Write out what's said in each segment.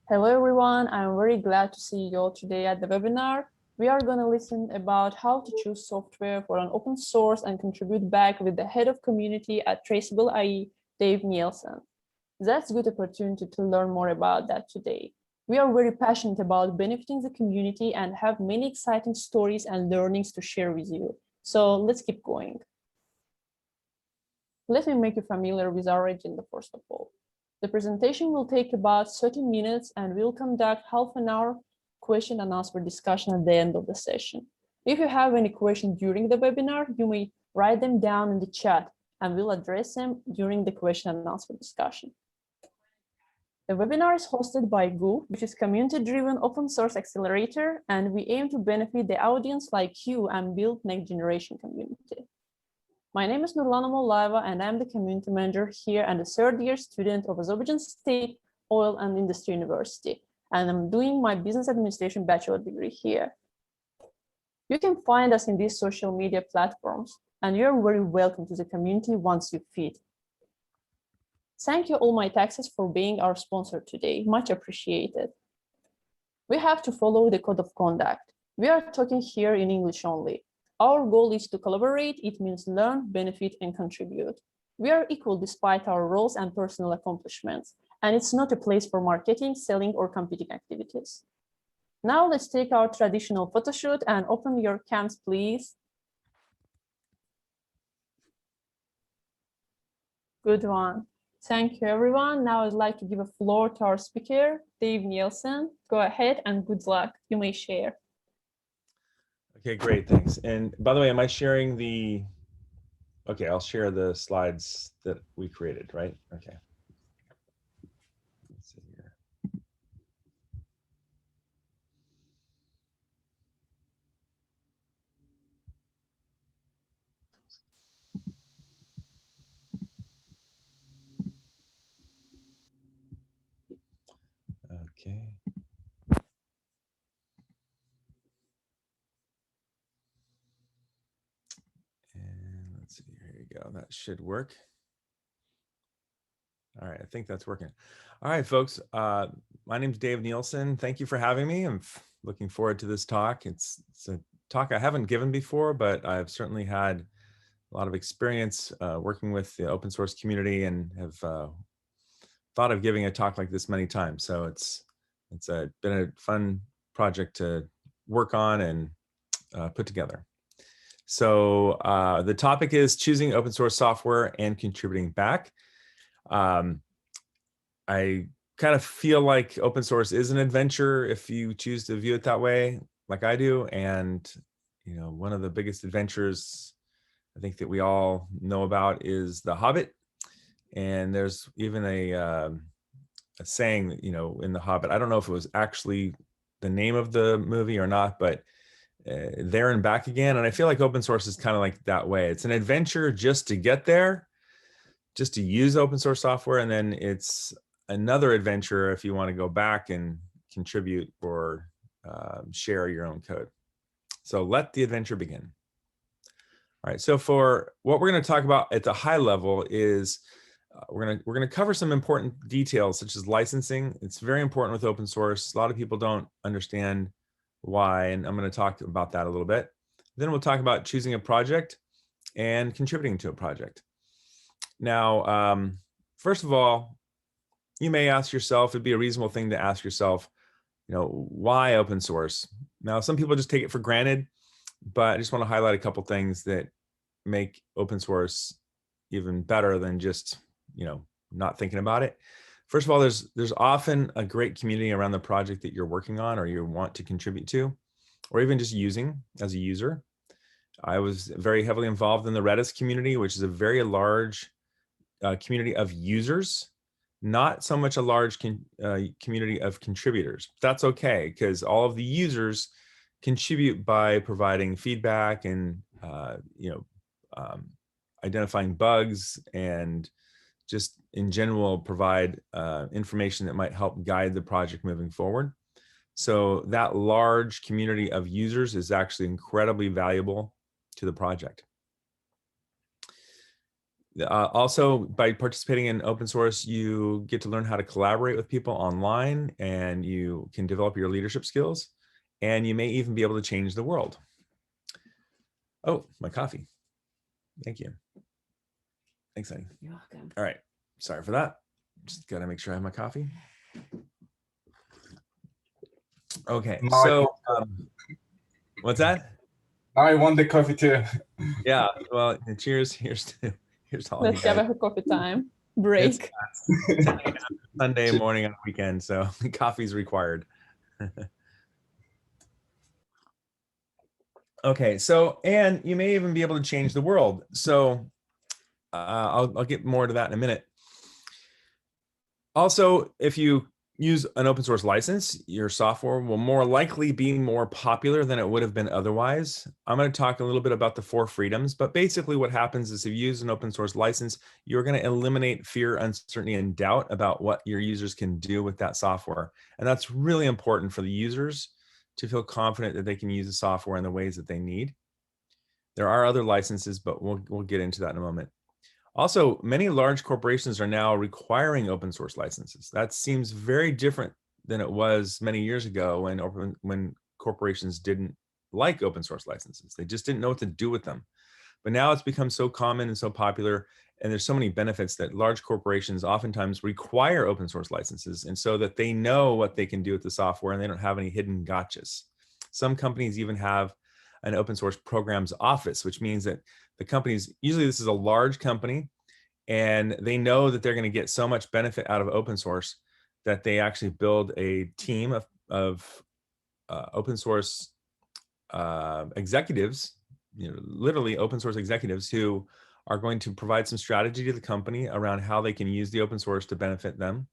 Hello everyone, I'm very glad to see you all today at the webinar. We are going to listen about how to choose software for an open source and contribute back with the head of community at Traceable IE, Dave Nielsen. That's a good opportunity to learn more about that today. We are very passionate about benefiting the community and have many exciting stories and learnings to share with you. So let's keep going. Let me make you familiar with our agenda first of all. The presentation will take about 30 minutes and we'll conduct half an hour question and answer discussion at the end of the session. If you have any questions during the webinar, you may write them down in the chat and we'll address them during the question and answer discussion. The webinar is hosted by GOO, which is community-driven open source accelerator, and we aim to benefit the audience like you and build next generation community. My name is Nurlana Mollaeva, and I'm the community manager here and a third-year student of Azerbaijan State Oil and Industry University, and I'm doing my business administration bachelor degree here. You can find us in these social media platforms, and you're very welcome to the community once you fit. Thank you, All My Taxes, for being our sponsor today. Much appreciated. We have to follow the code of conduct. We are talking here in English only. Our goal is to collaborate. It means learn, benefit, and contribute. We are equal despite our roles and personal accomplishments, and it's not a place for marketing, selling, or competing activities. Now let's take our traditional photo shoot and open your cams, please. Good one. Thank you, everyone. Now I'd like to give a floor to our speaker, Dave Nielsen. Go ahead and good luck. You may share. Okay, great, thanks. And by the way, am I sharing the, okay, I'll share the slides that we created, right? Okay. Let's see here. Okay. And let's see, here you go. That should work. All right, I think that's working. All right, folks, my name's Dave Nielsen. Thank you for having me. I'm looking forward to this talk. It's a talk I haven't given before, but I've certainly had a lot of experience working with the open source community and have thought of giving a talk like this many times. So it's been a fun project to work on and put together. So the topic is choosing open source software and contributing back. I kind of feel like open source is an adventure if you choose to view it that way, like I do. And you know, one of the biggest adventures I think that we all know about is The Hobbit. And there's even a saying, you know, in The Hobbit, I don't know if it was actually the name of the movie or not, but there and back again. And I feel like open source is kind of like that way. It's an adventure just to get there, just to use open source software. And then it's another adventure if you want to go back and contribute or share your own code. So let the adventure begin. All right, so for what we're going to talk about at the high level is we're going to cover some important details such as licensing. It's very important with open source. A lot of people don't understand why, and I'm going to talk about that a little bit. Then we'll talk about choosing a project and contributing to a project. Now, first of all, you may ask yourself, it'd be a reasonable thing to ask yourself, you know, why open source? Now, some people just take it for granted, but I just want to highlight a couple things that make open source even better than just, you know, not thinking about it. First of all, there's often a great community around the project that you're working on or you want to contribute to, or even just using as a user. I was very heavily involved in the Redis community, which is a very large community of users, not so much a large community of contributors. That's okay, because all of the users contribute by providing feedback and identifying bugs and just in general provide information that might help guide the project moving forward. So that large community of users is actually incredibly valuable to the project. Also, by participating in open source, you get to learn how to collaborate with people online, and you can develop your leadership skills, and you may even be able to change the world. Oh, my coffee. Thank you. Thanks, honey. You're welcome. All right. Sorry for that. Just got to make sure I have my coffee. Okay. So what's that? I want the coffee too. Yeah. Well, cheers. Here's to all Let's you have guys. a coffee time break. It's 10 a.m. Sunday morning on the weekend, so coffee's required. Okay. So, and you may even be able to change the world. So I'll get more to that in a minute. Also, if you use an open source license, your software will more likely be more popular than it would have been otherwise. I'm going to talk a little bit about the 4 freedoms, but basically what happens is if you use an open source license, you're going to eliminate fear, uncertainty, and doubt about what your users can do with that software. And that's really important for the users to feel confident that they can use the software in the ways that they need. There are other licenses, but we'll get into that in a moment. Also, many large corporations are now requiring open source licenses. That seems very different than it was many years ago when corporations didn't like open source licenses. They just didn't know what to do with them. But now it's become so common and so popular, and there's so many benefits that large corporations oftentimes require open source licenses, and so that they know what they can do with the software and they don't have any hidden gotchas. Some companies even have an open source programs office, which means that the companies, usually this is a large company, and they know that they're going to get so much benefit out of open source that they actually build a team of open source executives, literally open source executives who are going to provide some strategy to the company around how they can use the open source to benefit them.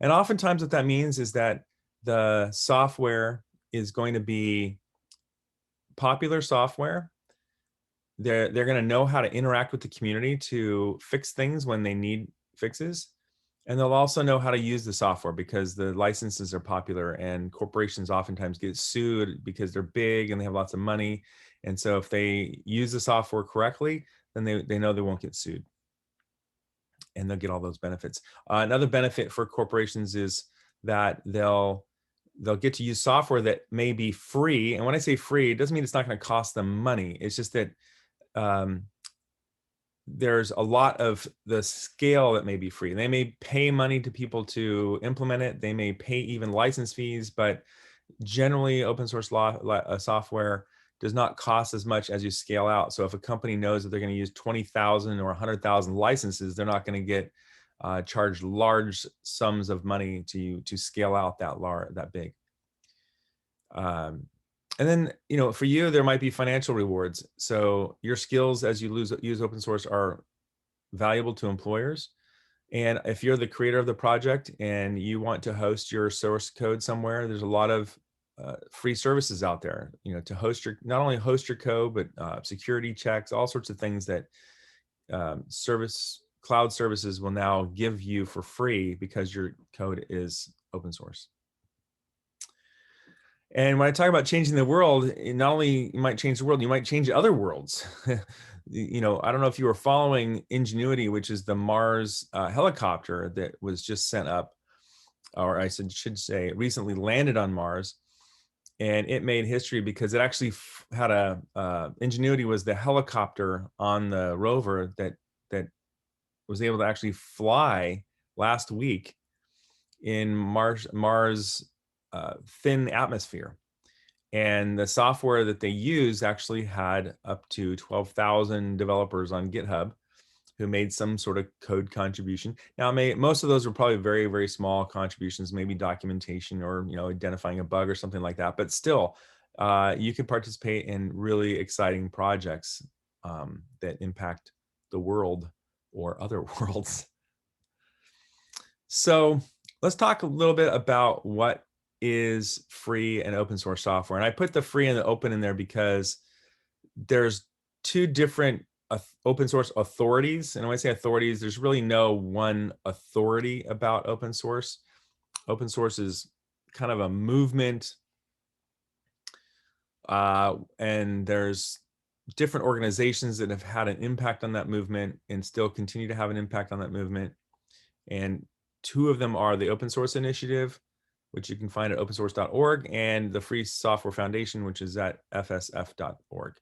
And oftentimes what that means is that the software is going to be popular software. They're going to know how to interact with the community to fix things when they need fixes. And they'll also know how to use the software because the licenses are popular, and corporations oftentimes get sued because they're big and they have lots of money. And so if they use the software correctly, then they know they won't get sued, and they'll get all those benefits. Another benefit for corporations is that they'll get to use software that may be free. And when I say free, it doesn't mean it's not going to cost them money. It's just that there's a lot of the scale that may be free. They may pay money to people to implement it. They may pay even license fees, but generally open source software does not cost as much as you scale out. So if a company knows that they're going to use 20,000 or 100,000 licenses, they're not going to get charged large sums of money to scale out that big. And then, for you, there might be financial rewards. So your skills as you use open source are valuable to employers. And if you're the creator of the project and you want to host your source code somewhere, there's a lot of free services out there, to host not only host your code, but security checks, all sorts of things that cloud services will now give you for free because your code is open source. And when I talk about changing the world, not only you might change the world, you might change other worlds. I don't know if you were following Ingenuity, which is the Mars helicopter that was just sent up, or I should say recently landed on Mars. And it made history because it actually had Ingenuity was the helicopter on the rover that was able to actually fly last week in Mars thin atmosphere. And the software that they used actually had up to 12,000 developers on GitHub who made some sort of code contribution. Now, most of those were probably very, very small contributions, maybe documentation or identifying a bug or something like that. But still, you can participate in really exciting projects that impact the world or other worlds. So let's talk a little bit about what is free and open source software. And I put the free and the open in there because there's 2 different open source authorities. And when I say authorities, there's really no one authority about open source. Open source is kind of a movement. And there's different organizations that have had an impact on that movement and still continue to have an impact on that movement. And two of them are the Open Source Initiative, which you can find at opensource.org, and the Free Software Foundation, which is at fsf.org.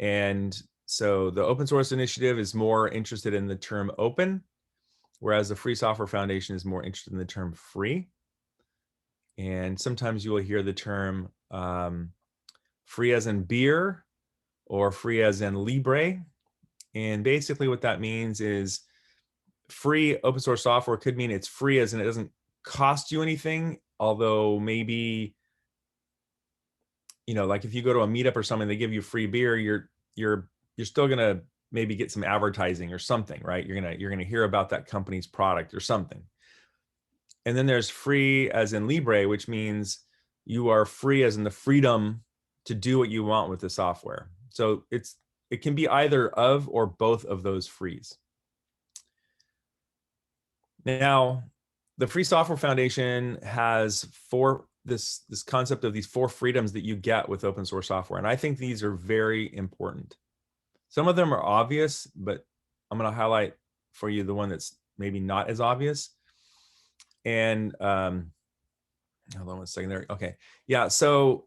And so the Open Source Initiative is more interested in the term open, whereas the Free Software Foundation is more interested in the term free. And sometimes you will hear the term free as in beer or free as in libre. And basically what that means is free open source software could mean it's free as in it doesn't cost you anything, although maybe, you know, like if you go to a meetup or something, they give you free beer, you're still gonna maybe get some advertising or something, right? You're gonna hear about that company's product or something. And then there's free as in libre, which means you are free as in the freedom to do what you want with the software. So it can be either of or both of those frees. Now, the Free Software Foundation has this concept of these 4 freedoms that you get with open source software. And I think these are very important. Some of them are obvious, but I'm going to highlight for you the one that's maybe not as obvious. And hold on 1 second there. Okay. Yeah. So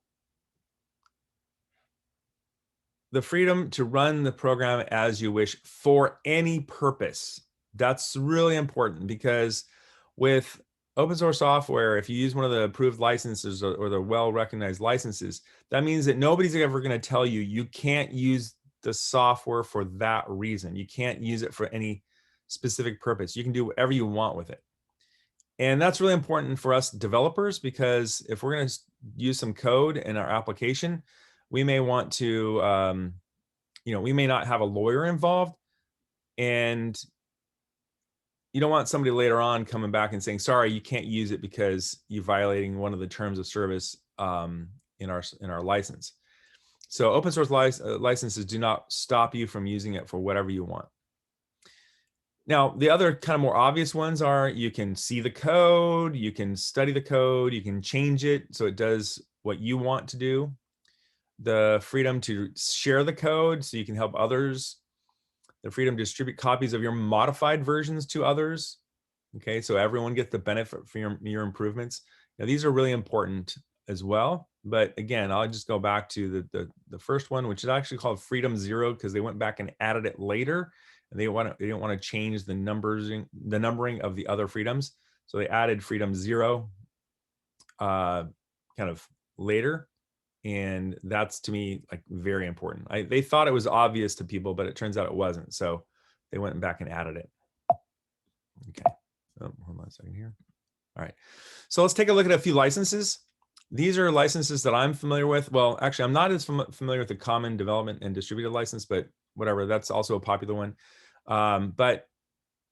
the freedom to run the program as you wish for any purpose. That's really important, because with open source software, if you use one of the approved licenses or the well-recognized licenses, that means that nobody's ever going to tell you you can't use the software for that reason. You can't use it for any specific purpose. You can do whatever you want with it. And that's really important for us developers, because if we're going to use some code in our application, we may want to, we may not have a lawyer involved, and you don't want somebody later on coming back and saying, sorry, you can't use it because you're violating one of the terms of service in our license. So open source licenses do not stop you from using it for whatever you want. Now, the other kind of more obvious ones are you can see the code, you can study the code, you can change it so it does what you want to do. The freedom to share the code so you can help others. The freedom to distribute copies of your modified versions to others. Okay, so everyone gets the benefit for your improvements. Now, these are really important as well. But again, I'll just go back to the first one, which is actually called Freedom 0, because they went back and added it later. And they didn't want to change the numbering of the other freedoms. So they added Freedom 0 kind of later. And that's, to me, like very important. They thought it was obvious to people, but it turns out it wasn't. So they went back and added it. Okay. Oh, hold on a second here. All right. So let's take a look at a few licenses. These are licenses that I'm familiar with. Well, actually, I'm not as familiar with the Common Development and Distributed License, but whatever. That's also a popular one. But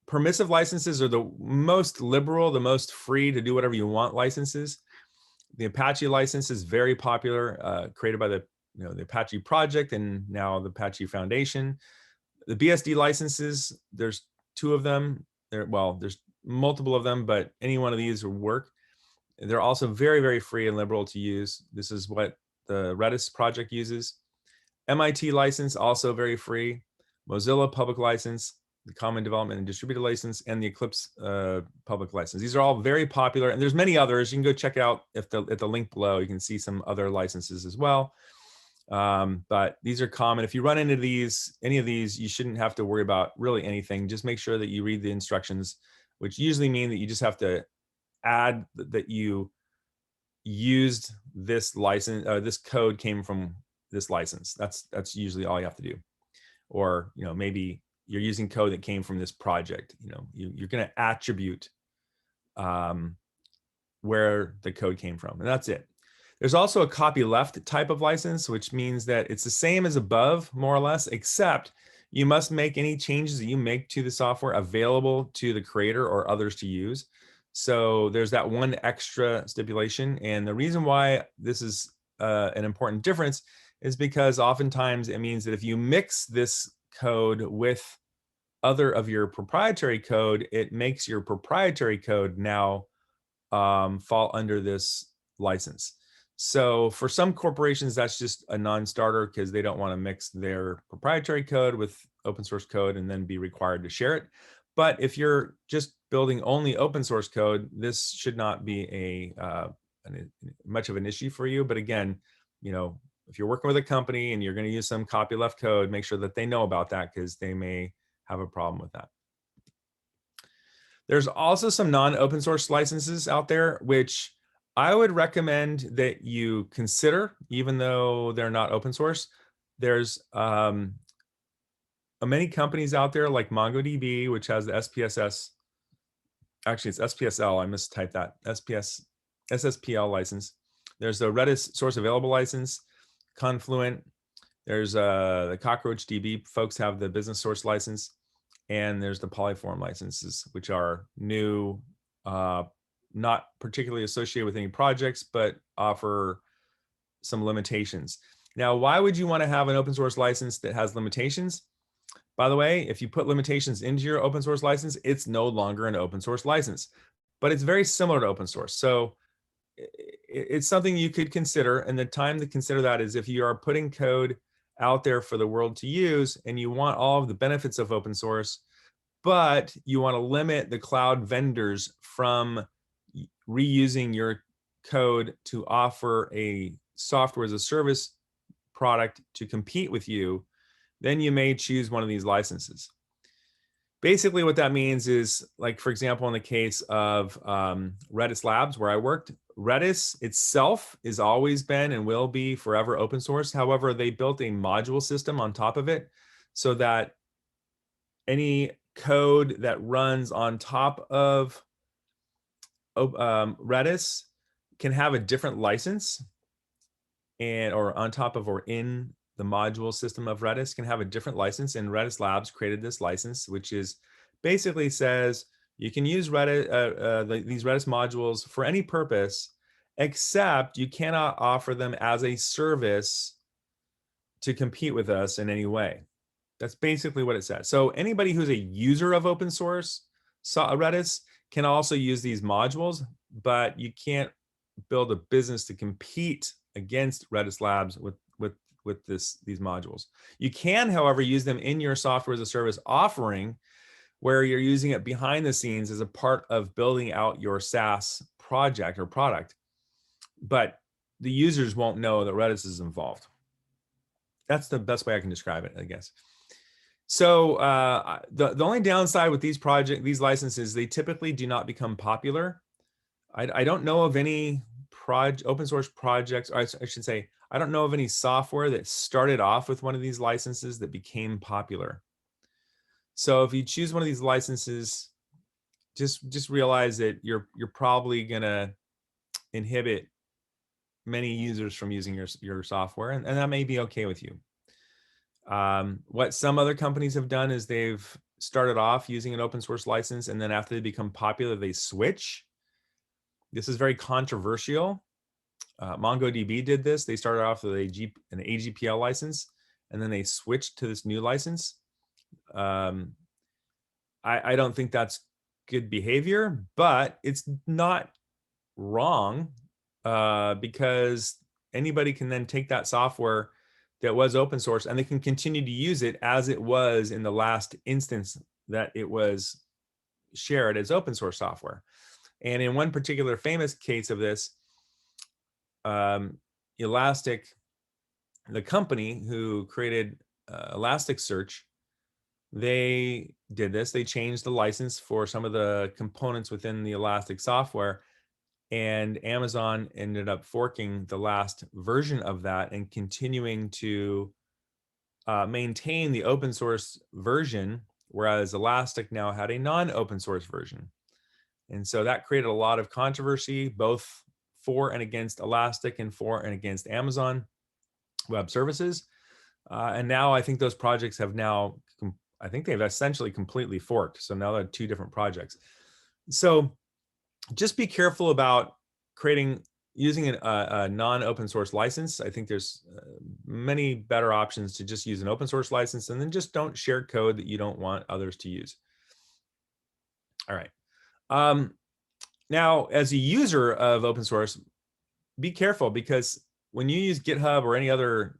permissive licenses are the most liberal, the most free to do whatever you want licenses. The Apache license is very popular, created by the Apache project and now the Apache Foundation. The BSD licenses, there's 2 of them. There's multiple of them, but any one of these will work. They're also very, very free and liberal to use. This is what the Redis project uses. MIT license, also very free. Mozilla public license, the Common Development and Distributed License, and the Eclipse public license. These are all very popular, and there's many others. You can go check out at the link below. You can see some other licenses as well. But these are common. If you run into any of these, you shouldn't have to worry about really anything. Just make sure that you read the instructions, which usually mean that you just have to add that you used this license, this code came from this license. That's usually all you have to do. Or maybe you're using code that came from this project. You're going to attribute where the code came from, and that's it. There's also a copyleft type of license, which means that it's the same as above, more or less, except you must make any changes that you make to the software available to the creator or others to use. So there's that one extra stipulation. And the reason why this is an important difference is because oftentimes it means that if you mix this code with other of your proprietary code, it makes your proprietary code now fall under this license. So for some corporations, that's just a non-starter because they don't want to mix their proprietary code with open source code and then be required to share it. But if you're just building only open source code, this should not be much of an issue for you. But again, if you're working with a company and you're going to use some copyleft code, make sure that they know about that because they may have a problem with that. There's also some non-open source licenses out there, which I would recommend that you consider, even though they're not open source. There's many companies out there like MongoDB, which has the SPSS. Actually, it's SPSL. I mistyped that. SSPL license. There's the Redis source available license, Confluent. There's the CockroachDB folks have the business source license, and there's the Polyform licenses, which are new, not particularly associated with any projects, but offer some limitations. Now, why would you want to have an open source license that has limitations? By the way, if you put limitations into your open source license, it's no longer an open source license, but it's very similar to open source. So it's something you could consider. And the time to consider that is if you are putting code out there for the world to use and you want all of the benefits of open source, but you want to limit the cloud vendors from reusing your code to offer a software as a service product to compete with you, then you may choose one of these licenses. Basically what that means is, like, for example, in the case of Redis Labs, where I worked, Redis itself has always been and will be forever open source. However, they built a module system on top of it so that any code that runs on top of Redis can have a different license, or on top of or in the module system of Redis can have a different license. And Redis Labs created this license, which is basically says you can use Redis, these Redis modules for any purpose, except you cannot offer them as a service to compete with us in any way. That's basically what it says. So anybody who's a user of open source Redis can also use these modules, but you can't build a business to compete against Redis Labs with these modules. You can, however, use them in your software as a service offering, where you're using it behind the scenes as a part of building out your SaaS project or product, but the users won't know that Redis is involved. That's the best way I can describe it, I guess. So the only downside with these licenses, they typically do not become popular. I don't know of any open source projects, or I should say, I don't know of any software that started off with one of these licenses that became popular. So if you choose one of these licenses, just realize that you're probably gonna inhibit many users from using your software, and that may be okay with you. What some other companies have done is they've started off using an open source license, and then after they become popular, they switch. This is very controversial. MongoDB did this. They started off with an AGPL license, and then they switched to this new license. I don't think that's good behavior, but it's not wrong, because anybody can then take that software that was open source and they can continue to use it as it was in the last instance that it was shared as open source software. And in one particular famous case of this, Elastic, the company who created Elasticsearch, they did this. They changed the license for some of the components within the Elastic software, and Amazon ended up forking the last version of that and continuing to maintain the open source version, whereas Elastic now had a non-open source version. And so that created a lot of controversy, both for and against Elastic and for and against Amazon Web Services. And now I think those projects have I think they've essentially completely forked. So now they're two different projects. So just be careful about using a non-open source license. I think there's many better options to just use an open source license, and then just don't share code that you don't want others to use. All right. Now, as a user of open source, be careful, because when you use GitHub or any other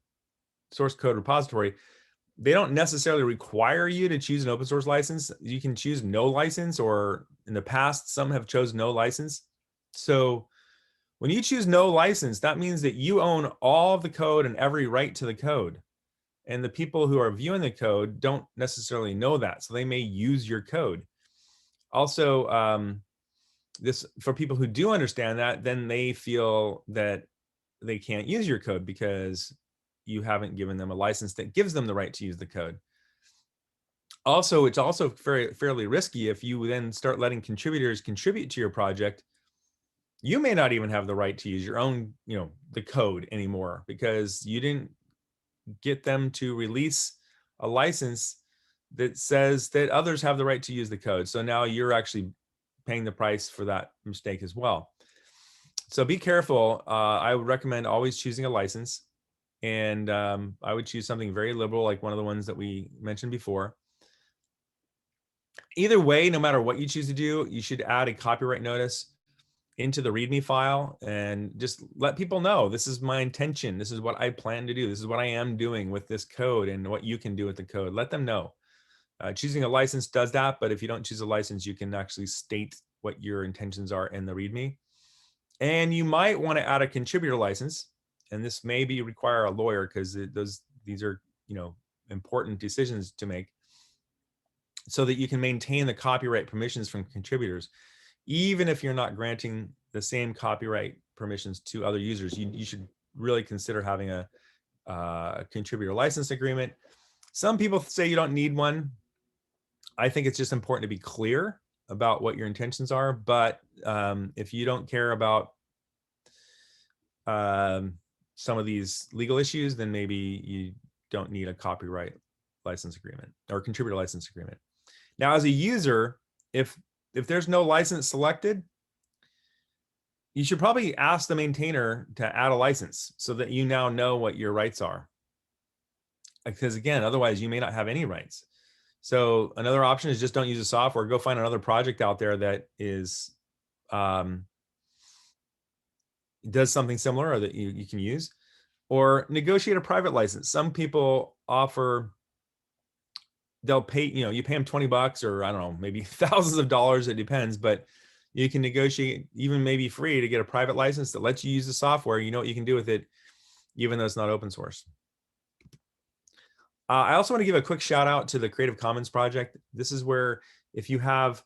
source code repository, they don't necessarily require you to choose an open source license. You can choose no license, or in the past, some have chosen no license. So when you choose no license, that means that you own all of the code and every right to the code. And the people who are viewing the code don't necessarily know that, so they may use your code. Also, this, for people who do understand that, then they feel that they can't use your code because you haven't given them a license that gives them the right to use the code. Also, it's also fairly risky if you then start letting contributors contribute to your project. You may not even have the right to use your own, the code anymore, because you didn't get them to release a license that says that others have the right to use the code. So now you're actually paying the price for that mistake as well. So be careful. I would recommend always choosing a license. And I would choose something very liberal, like one of the ones that we mentioned before. Either way, no matter what you choose to do, you should add a copyright notice into the README file and just let people know, this is my intention. This is what I plan to do. This is what I am doing with this code and what you can do with the code. Let them know. Choosing a license does that, but if you don't choose a license, you can actually state what your intentions are in the README. And you might want to add a contributor license, and this may require a lawyer, because these are important decisions to make, so that you can maintain the copyright permissions from contributors. Even if you're not granting the same copyright permissions to other users, you should really consider having a contributor license agreement. Some people say you don't need one. I think it's just important to be clear about what your intentions are. But if you don't care about some of these legal issues, then maybe you don't need a copyright license agreement or contributor license agreement. Now, as a user, if there's no license selected, you should probably ask the maintainer to add a license so that you now know what your rights are. Because again, otherwise you may not have any rights. So another option is just don't use the software. Go find another project out there that is does something similar, or that you can use, or negotiate a private license. Some people offer, they'll pay, you pay them $20, or I don't know, maybe thousands of dollars, it depends, but you can negotiate even maybe free to get a private license that lets you use the software. You know what you can do with it, even though it's not open source. I also want to give a quick shout out to the Creative Commons project. This is where if you have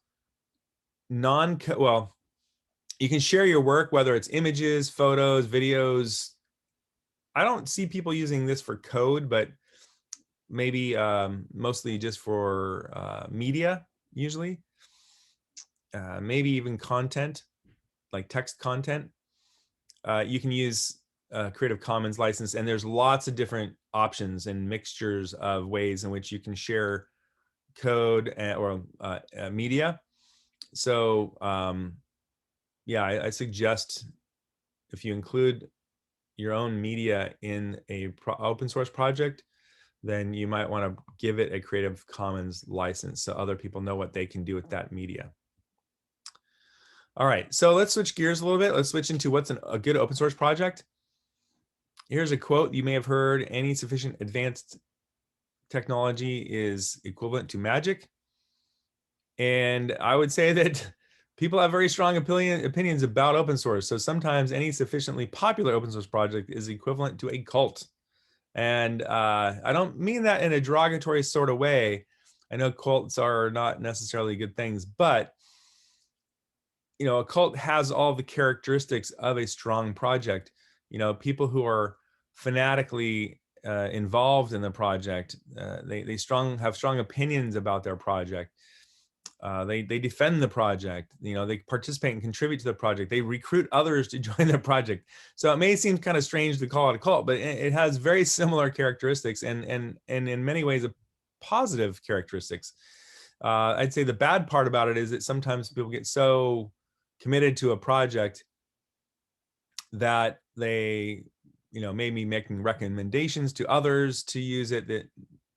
you can share your work, whether it's images, photos, videos. I don't see people using this for code, but maybe mostly just for media, usually. Maybe even content, like text content. You can use Creative Commons license, and there's lots of different options and mixtures of ways in which you can share code or media. So yeah, I suggest if you include your own media in a open source project, then you might want to give it a Creative Commons license so other people know what they can do with that media. All right, so let's switch gears a little bit. Let's switch into what's a good open source project. Here's a quote you may have heard: any sufficient advanced technology is equivalent to magic. And I would say that people have very strong opinions about open source. So sometimes any sufficiently popular open source project is equivalent to a cult. And I don't mean that in a derogatory sort of way. I know cults are not necessarily good things, but a cult has all the characteristics of a strong project. People who are fanatically involved in the project, they have strong opinions about their project. They defend the project. They participate and contribute to the project. They recruit others to join their project. So it may seem kind of strange to call it a cult, but it has very similar characteristics, and in many ways positive characteristics. I'd say the bad part about it is that sometimes people get so committed to a project that they maybe making recommendations to others to use it that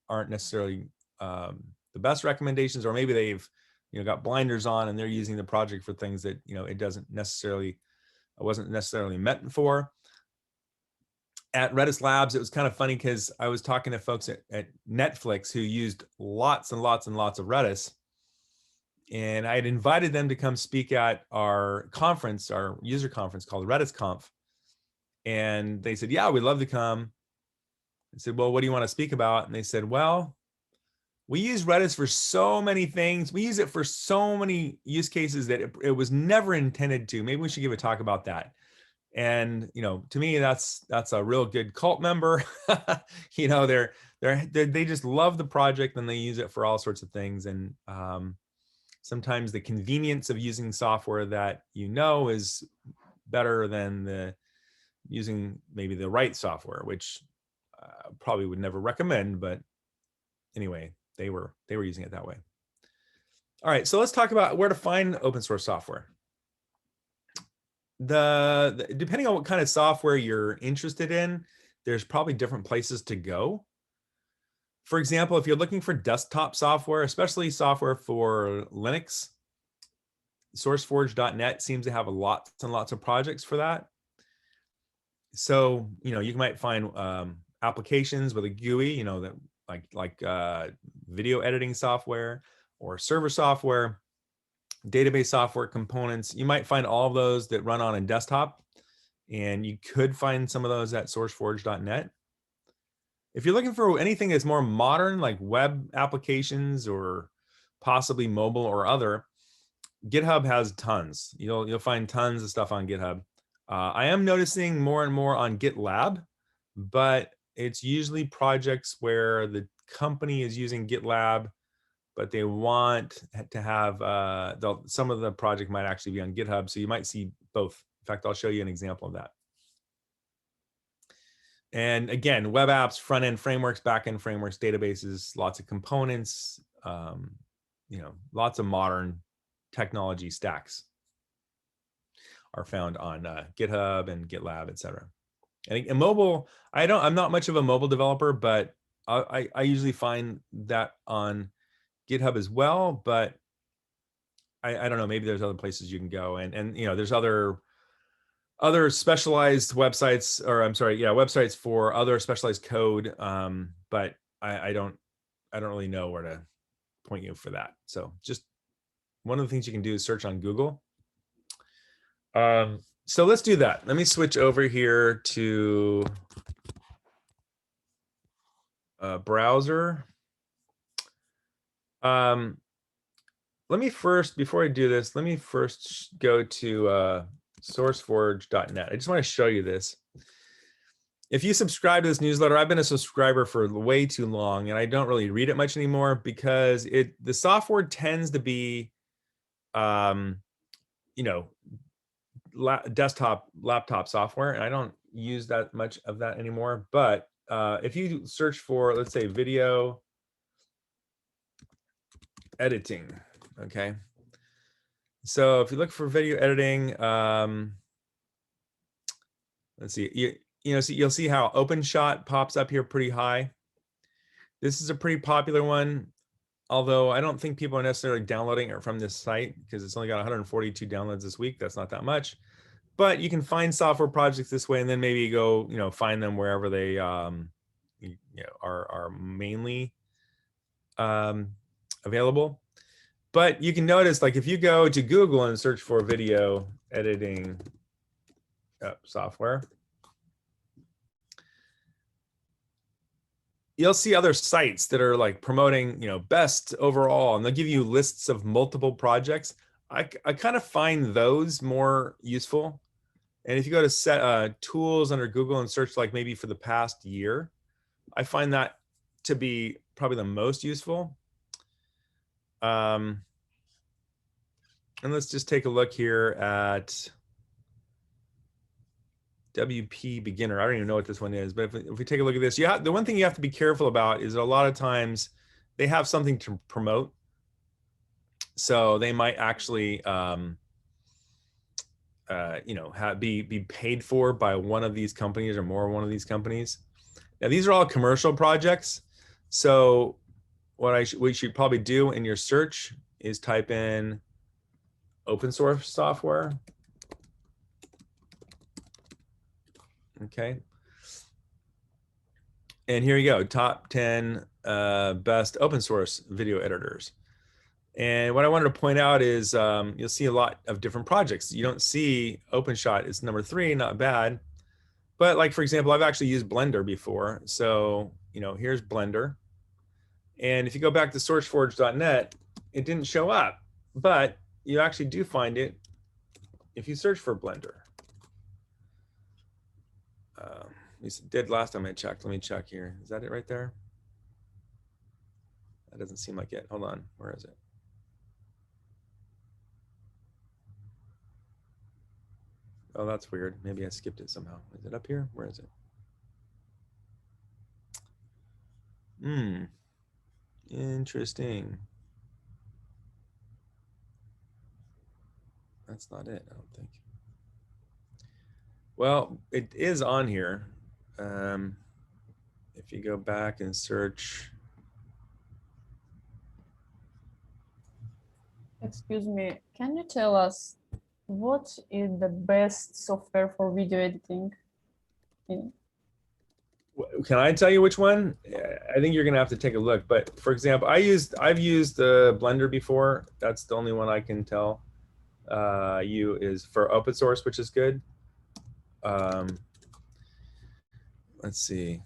aren't necessarily the best recommendations, or maybe they've got blinders on and they're using the project for things that it doesn't necessarily wasn't necessarily meant for. At Redis Labs, it was kind of funny because I was talking to folks at Netflix who used lots and lots and lots of Redis. And I had invited them to come speak at our conference, our user conference called RedisConf. And they said, yeah, we'd love to come. I said, well, what do you want to speak about? And they said, well, we use Redis for so many things. We use it for so many use cases that it was never intended to. Maybe we should give a talk about that. And to me, that's a real good cult member. They just love the project and they use it for all sorts of things. And sometimes the convenience of using software that is better than using maybe the right software, which probably would never recommend. But anyway, they were using it that way. All right, so let's talk about where to find open source software. Depending on what kind of software you're interested in, there's probably different places to go. For example, if you're looking for desktop software, especially software for Linux, sourceforge.net seems to have lots and lots of projects for that. So, you might find applications with a GUI, that like video editing software or server software, database software components. You might find all of those that run on a desktop, and you could find some of those at sourceforge.net. If you're looking for anything that's more modern, like web applications or possibly mobile or other, GitHub has tons. You'll find tons of stuff on GitHub. I am noticing more and more on GitLab, but it's usually projects where the company is using GitLab, but they want to have some of the project might actually be on GitHub, so you might see both. In fact, I'll show you an example of that. And again, web apps, front-end frameworks, back-end frameworks, databases, lots of components, lots of modern technology stacks are found on GitHub and GitLab, etc. And mobile, I'm not much of a mobile developer, but I usually find that on GitHub as well, but I don't know, maybe there's other places you can go, and there's other specialized websites, or websites for other specialized code, but I don't really know where to point you for that. So just one of the things you can do is search on Google. So let's do that. Let me switch over here to browser. Let me first, before I do this, let me first go to sourceforge.net. I just want to show you this. If you subscribe to this newsletter, I've been a subscriber for way too long, and I don't really read it much anymore because the software tends to be, desktop, laptop software, and I don't use that much of that anymore. But if you search for, let's say, video editing, okay. So if you look for video editing, let's see, you'll see how OpenShot pops up here pretty high. This is a pretty popular one, although I don't think people are necessarily downloading it from this site because it's only got 142 downloads this week. That's not that much, but you can find software projects this way, and then maybe go, find them wherever they are mainly available. But you can notice, like, if you go to Google and search for video editing software, you'll see other sites that are like promoting, best overall, and they'll give you lists of multiple projects. I kind of find those more useful. And if you go to set tools under Google and search, like, maybe for the past year, I find that to be probably the most useful. And let's just take a look here at WP Beginner. I don't even know what this one is, but if we take a look at this, the one thing you have to be careful about is that a lot of times they have something to promote. So they might actually, be paid for by one of these companies or more one of these companies. Now, these are all commercial projects. So what we should probably do in your search is type in open source software. Okay. And here you go, top 10 best open source video editors. And what I wanted to point out is you'll see a lot of different projects. You don't see OpenShot is number 3, not bad. But like, for example, I've actually used Blender before. So, you know, here's Blender. And if you go back to sourceforge.net, it didn't show up, but you actually do find it if you search for Blender. At least it did last time I checked. Let me check here. Is that it right there? That doesn't seem like it. Hold on. Where is it? Oh, that's weird. Maybe I skipped it somehow. Is it up here? Where is it? Interesting. That's not it, I don't think. Well, it is on here. If you go back and search. Excuse me, can you tell us what is the best software for video editing? Can I tell you which one? I think you're gonna have to take a look. But for example, I've used Blender before. That's the only one I can tell you is for open source, which is good. Let's see.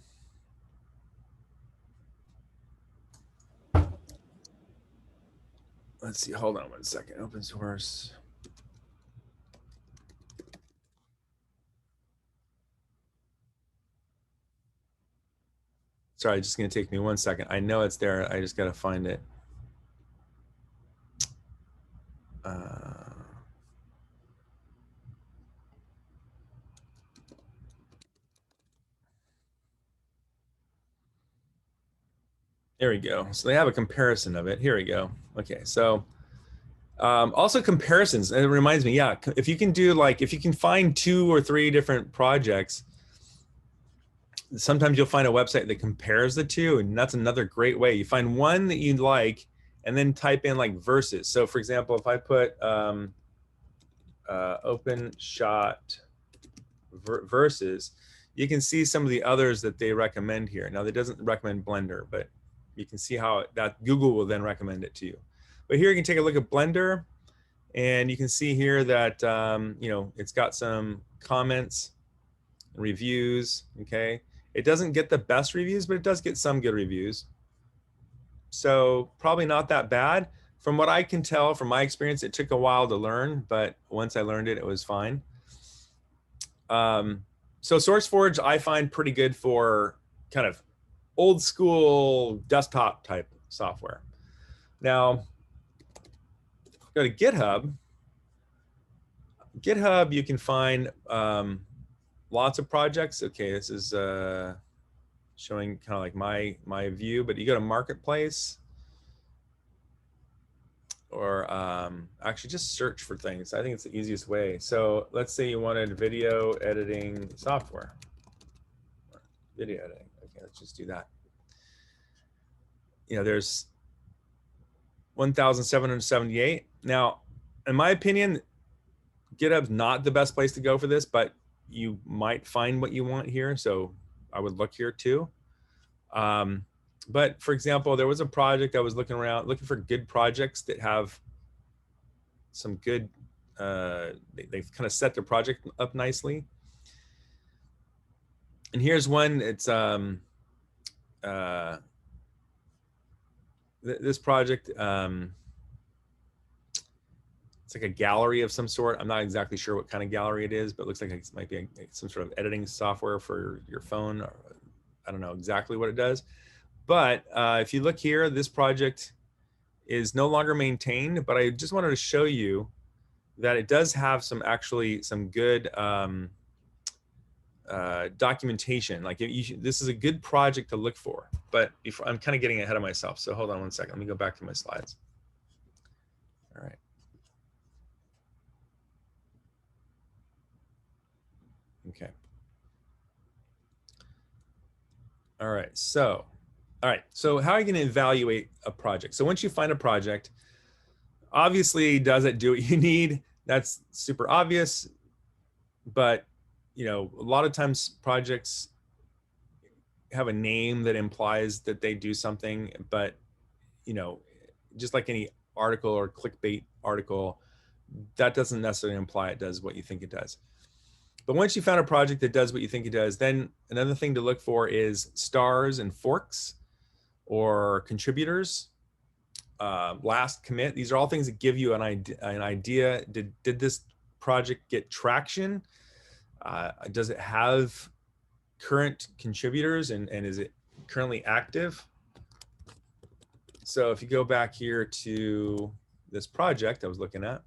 Let's see. Hold on one second. Open source. Sorry, it's just going to take me 1 second. I know it's there. I just got to find it. There we go. So they have a comparison of it. Here we go. Okay, so also comparisons. And it reminds me, yeah, if you can do like, if you can find 2 or 3 different projects, sometimes you'll find a website that compares the 2, and that's another great way. You find one that you like, and then type in like versus. So for example, if I put OpenShot versus, you can see some of the others that they recommend here. Now, it doesn't recommend Blender, but you can see how that Google will then recommend it to you. But here you can take a look at Blender, and you can see here that you know, it's got some comments, reviews. Okay, it doesn't get the best reviews, but it does get some good reviews. So probably not that bad. From what I can tell from my experience, it took a while to learn, but once I learned it, it was fine. So SourceForge I find pretty good for kind of old school desktop type software. Now, go to GitHub. GitHub, you can find lots of projects. Okay, this is showing kind of like my view, but you go to Marketplace, or actually just search for things. I think it's the easiest way. So let's say you wanted video editing software. Video editing. Okay, let's just do that. You know, there's 1,778. Now, in my opinion, GitHub's not the best place to go for this, but you might find what you want here. So I would look here too. But for example, there was a project I was looking around, looking for good projects that have some good, they've kind of set their project up nicely. And here's one, it's this project, it's like a gallery of some sort. I'm not exactly sure what kind of gallery it is, but it looks like it might be some sort of editing software for your phone. Or, I don't know exactly what it does. But if you look here, this project is no longer maintained, but I just wanted to show you that it does have some good documentation. Like this is a good project to look for, but I'm kind of getting ahead of myself. So hold on 1 second. Let me go back to my slides. All right. Okay. All right. So how are you going to evaluate a project? So once you find a project, obviously, does it do what you need? That's super obvious. But you know, a lot of times projects have a name that implies that they do something, but, you know, just like any article or clickbait article, that doesn't necessarily imply it does what you think it does. But once you found a project that does what you think it does, then another thing to look for is stars and forks or contributors, last commit. These are all things that give you an idea. Did this project get traction? Does it have current contributors and is it currently active? So if you go back here to this project I was looking at,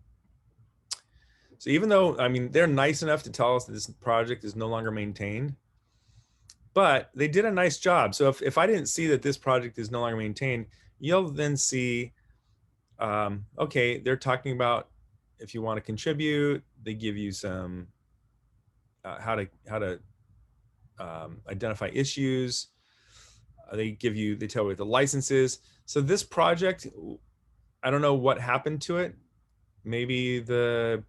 so even though, I mean, they're nice enough to tell us that this project is no longer maintained, but they did a nice job. So if I didn't see that this project is no longer maintained, you'll then see, okay, they're talking about if you want to contribute, they give you some how to identify issues. They tell you the licenses. So this project, I don't know what happened to it. Maybe there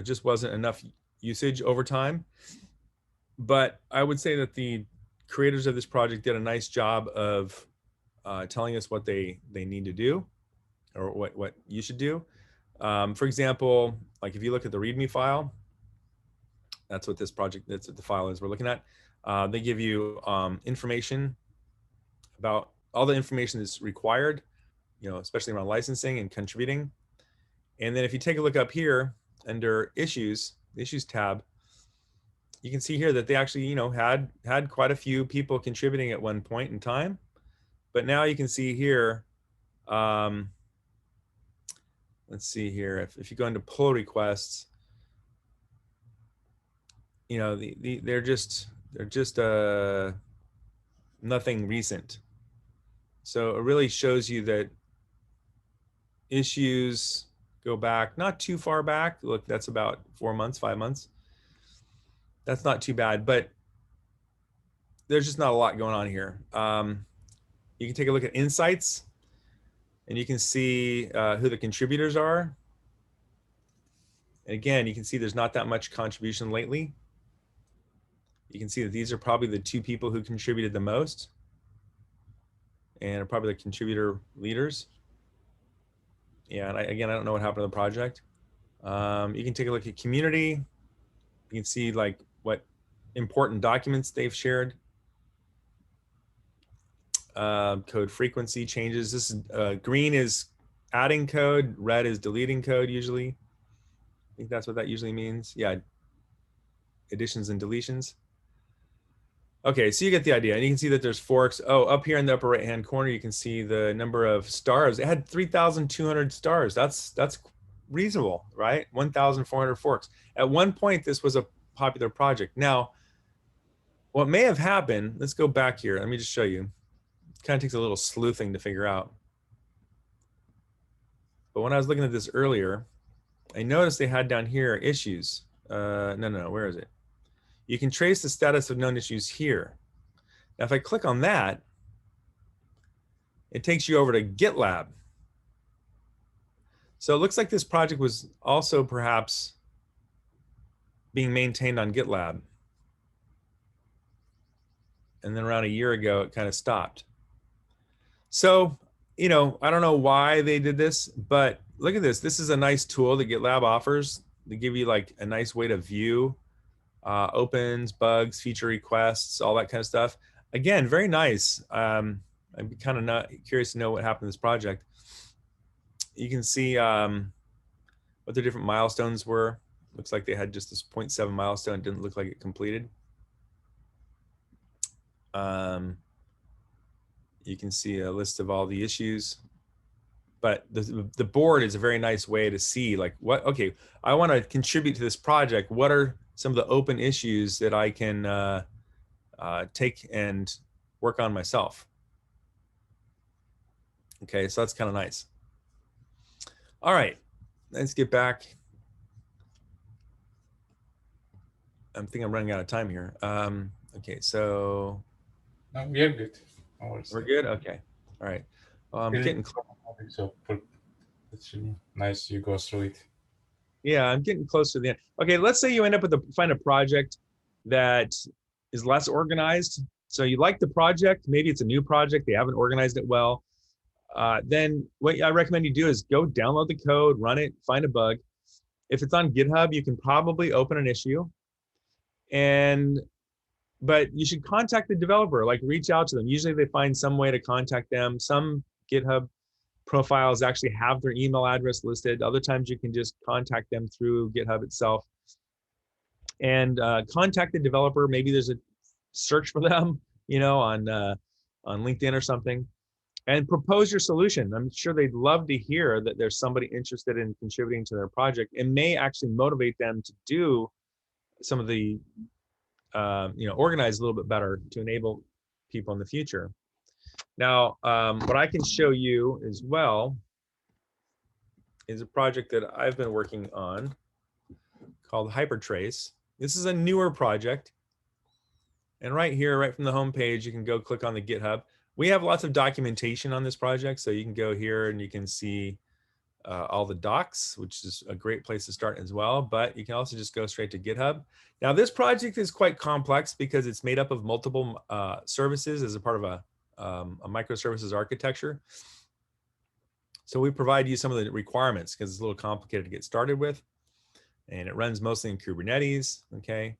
just wasn't enough usage over time. But I would say that the creators of this project did a nice job of telling us what they need to do, or what you should do. For example, like if you look at the README file, that's what this project, that's what the file is we're looking at. They give you information about all the information that's required, you know, especially around licensing and contributing. And then if you take a look up here under issues, the issues tab, you can see here that they actually, you know, had quite a few people contributing at one point in time. But now you can see here, let's see here, if you go into pull requests, you know, they're just nothing recent. So it really shows you that issues go back not too far back. Look, that's about 4 months, 5 months. That's not too bad, but there's just not a lot going on here. You can take a look at insights and you can see who the contributors are. And again, you can see there's not that much contribution lately. You can see that these are probably the 2 people who contributed the most and are probably the contributor leaders. Yeah, and again, I don't know what happened to the project. You can take a look at community. You can see like what important documents they've shared. Code frequency changes. This is green is adding code, red is deleting code usually. I think that's what that usually means. Yeah, additions and deletions. Okay, so you get the idea. And you can see that there's forks. Oh, up here in the upper right-hand corner, you can see the number of stars. It had 3,200 stars. That's reasonable, right? 1,400 forks. At one point, this was a popular project. Now, what may have happened, let's go back here. Let me just show you. It kind of takes a little sleuthing to figure out. But when I was looking at this earlier, I noticed they had down here issues. No, where is it? You can trace the status of known issues here. Now, if I click on that, it takes you over to GitLab. So it looks like this project was also perhaps being maintained on GitLab. And then around a year ago, it kind of stopped. So, you know, I don't know why they did this, but look at this. This is a nice tool that GitLab offers. They give you like a nice way to view opens, bugs, feature requests, all that kind of stuff. Again, very nice. I'd be kind of curious to know what happened to this project. You can see what their different milestones were. Looks like they had just this 0.7 milestone. It didn't look like it completed. You can see a list of all the issues. But the board is a very nice way to see like what, okay, I want to contribute to this project. What are some of the open issues that I can take and work on myself? Okay, so that's kind of nice. All right, let's get back. I think I'm running out of time here. Okay, so. No, we are good. We're good? Okay, all right. I'm getting close. So it's really nice you go through it. Yeah, I'm getting close to the end. Okay, let's say you end up with find a project that is less organized. So you like the project, maybe it's a new project, they haven't organized it well. Then what I recommend you do is go download the code, run it, find a bug. If it's on GitHub, you can probably open an issue. But you should contact the developer, like reach out to them. Usually they find some way to contact them. Some GitHub profiles actually have their email address listed. Other times you can just contact them through GitHub itself. And contact the developer. Maybe there's a search for them, on LinkedIn or something, and propose your solution. I'm sure they'd love to hear that there's somebody interested in contributing to their project, and may actually motivate them to do some of the, organize a little bit better to enable people in the future. Now, what I can show you as well is a project that I've been working on called Hypertrace. This is a newer project. And right here, right from the home page, you can go click on the GitHub. We have lots of documentation on this project, so you can go here and you can see all the docs, which is a great place to start as well. But you can also just go straight to GitHub. Now, this project is quite complex because it's made up of multiple services as a part of a microservices architecture. So we provide you some of the requirements because it's a little complicated to get started with. And it runs mostly in Kubernetes, okay?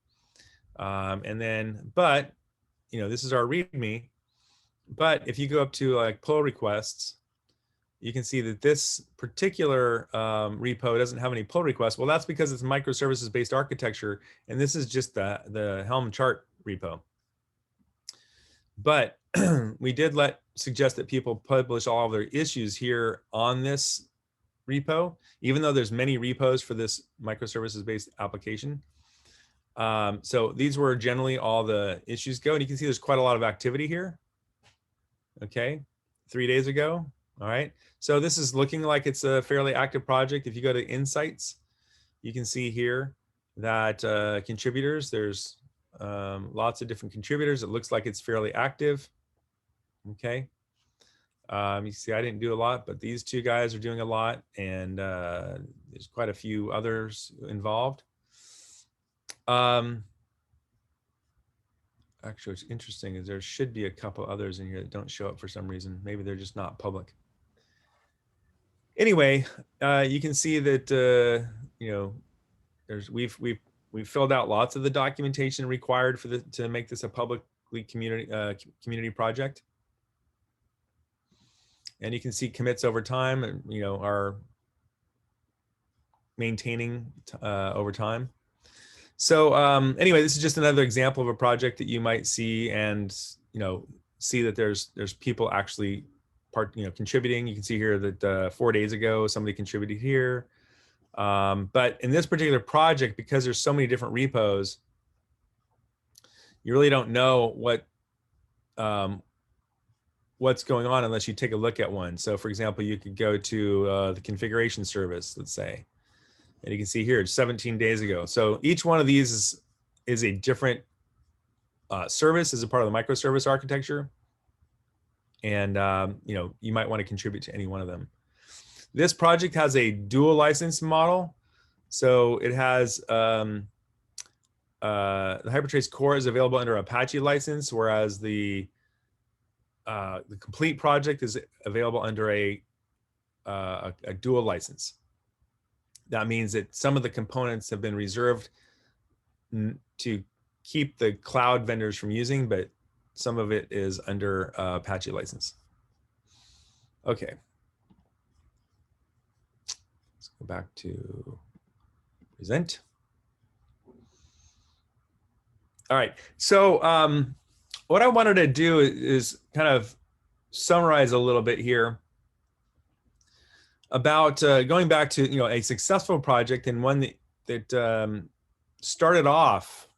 This is our README. But if you go up to like pull requests, you can see that this particular repo doesn't have any pull requests. Well, that's because it's microservices-based architecture, and this is just the Helm chart repo. But we did suggest that people publish all of their issues here on this repo, even though there's many repos for this microservices-based application. So these were generally all the issues go, and you can see there's quite a lot of activity here. Okay, 3 days ago. All right, so this is looking like it's a fairly active project. If you go to Insights, you can see here that contributors, there's lots of different contributors. It looks like it's fairly active. Okay, you see I didn't do a lot, but these two guys are doing a lot, and there's quite a few others involved. Actually, what's interesting is there should be a couple others in here that don't show up for some reason. Maybe they're just not public. Anyway, you can see that we've filled out lots of the documentation required to make this a publicly community project, and you can see commits over time, and are maintaining over time. So anyway, this is just another example of a project that you might see, and see that there's people actually contributing. You can see here that 4 days ago somebody contributed here. But in this particular project, because there's so many different repos, you really don't know what's going on unless you take a look at one. So for example, you could go to the configuration service, let's say, and you can see here it's 17 days ago. So each one of these is a different service as a part of the microservice architecture. And you might want to contribute to any one of them. This project has a dual license model. So it has the Hypertrace core is available under Apache license, whereas the complete project is available under a dual license. That means that some of the components have been reserved to keep the cloud vendors from using, but some of it is under Apache license. Okay. Let's go back to present. All right. So what I wanted to do is kind of summarize a little bit here about going back to a successful project, and one that started off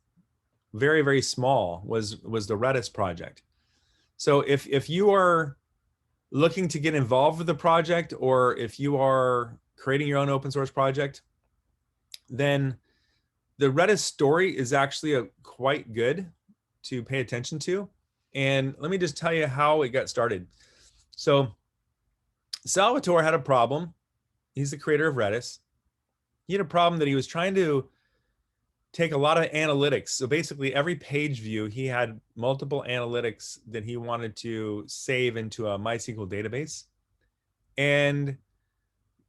very, very small was the Redis project. So if you are looking to get involved with the project, or if you are creating your own open source project, then the Redis story is actually quite good to pay attention to. And let me just tell you how it got started. So Salvatore had a problem. He's the creator of Redis. He had a problem that he was trying to take a lot of analytics. So basically every page view, he had multiple analytics that he wanted to save into a MySQL database. And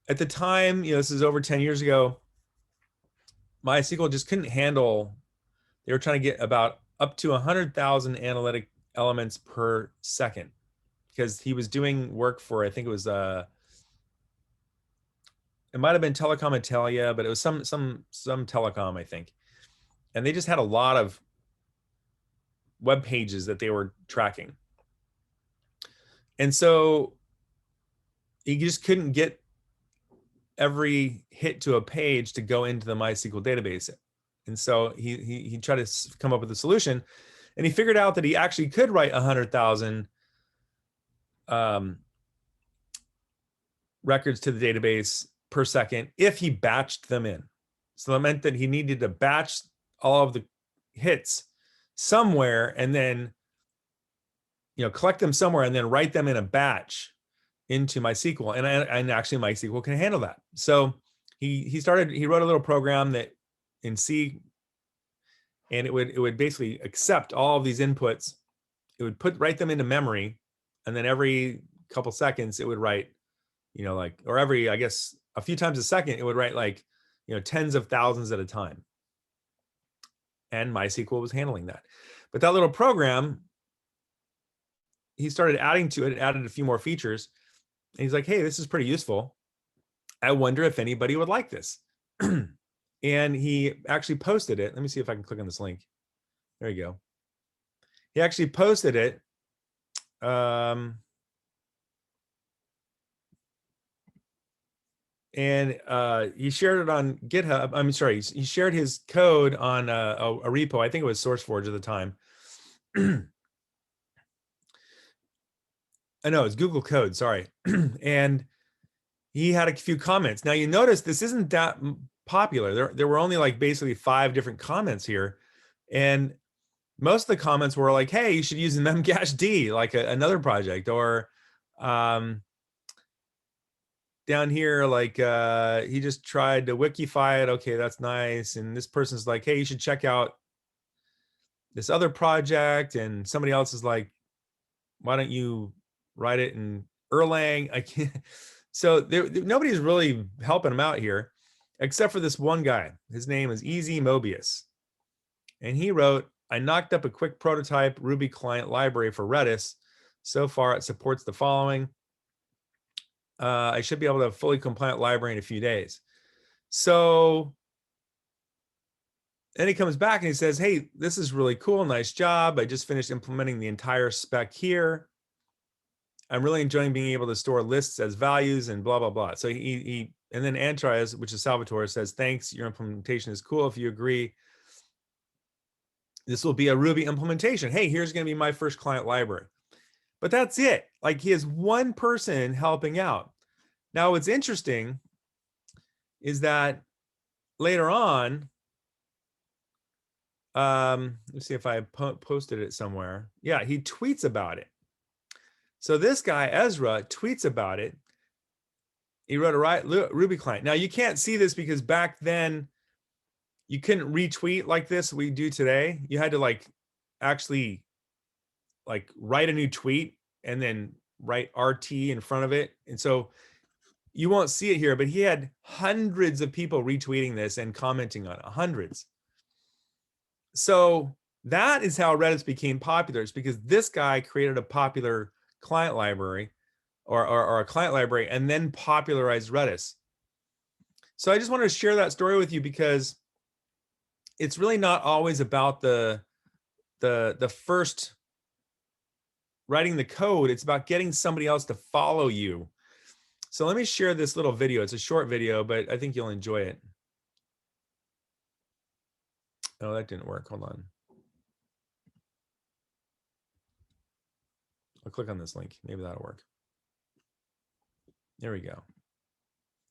at the time, this is over 10 years ago, MySQL just couldn't handle, they were trying to get about up to 100,000 analytic elements per second, because he was doing work for, I think it was, it might've been Telecom Italia, but it was some telecom, I think. And they just had a lot of web pages that they were tracking. And so he just couldn't get every hit to a page to go into the MySQL database. And so he tried to come up with a solution, and he figured out that he actually could write 100,000 records to the database per second if he batched them in. So that meant that he needed to batch all of the hits somewhere, and then collect them somewhere, and then write them in a batch into MySQL. And actually MySQL can handle that. So he wrote a little program that in C, and it would basically accept all of these inputs. It would write them into memory, and then every couple seconds it would write, or every, I guess, a few times a second, it would write like, tens of thousands at a time. And MySQL was handling that. But that little program, he started adding to it, added a few more features. And he's like, hey, this is pretty useful. I wonder if anybody would like this. And he actually posted it. Let me see if I can click on this link. There you go. He actually posted it. And he shared it on GitHub. I'm sorry, he shared his code on a repo. I think it was SourceForge at the time. I know it's Google Code, sorry. And he had a few comments. Now you notice this isn't that popular. There were only like basically 5 different comments here. And most of the comments were like, hey, you should use memcached, like another project. Or down here, like he just tried to wikify it. Okay, that's nice. And this person's like, hey, you should check out this other project. And somebody else is like, why don't you write it in Erlang? I can't. So nobody's really helping him out here, except for this one guy. His name is Easy Mobius. And he wrote, I knocked up a quick prototype Ruby client library for Redis. So far, it supports the following. I should be able to have a fully compliant library in a few days. So then he comes back and he says, hey, this is really cool. Nice job. I just finished implementing the entire spec here. I'm really enjoying being able to store lists as values and blah, blah, blah. So and then Antras, which is Salvatore, says, thanks, your implementation is cool. If you agree, this will be a Ruby implementation. Hey, here's going to be my first client library. But that's it. Like, he has one person helping out. Now, what's interesting is that later on, let's see if I posted it somewhere. Yeah, he tweets about it. So this guy, Ezra, tweets about it. He wrote a Ruby client. Now, you can't see this because back then, you couldn't retweet like this we do today. You had to actually write a new tweet and then write RT in front of it. And so you won't see it here, but he had hundreds of people retweeting this and commenting on it, hundreds. So that is how Redis became popular. It's because this guy created a popular client library or a client library and then popularized Redis. So I just wanted to share that story with you because it's really not always about the first writing the code. It's about getting somebody else to follow you. So let me share this little video. It's a short video, but I think you'll enjoy it. Oh, that didn't work. Hold on. I'll click on this link. Maybe that'll work. There we go.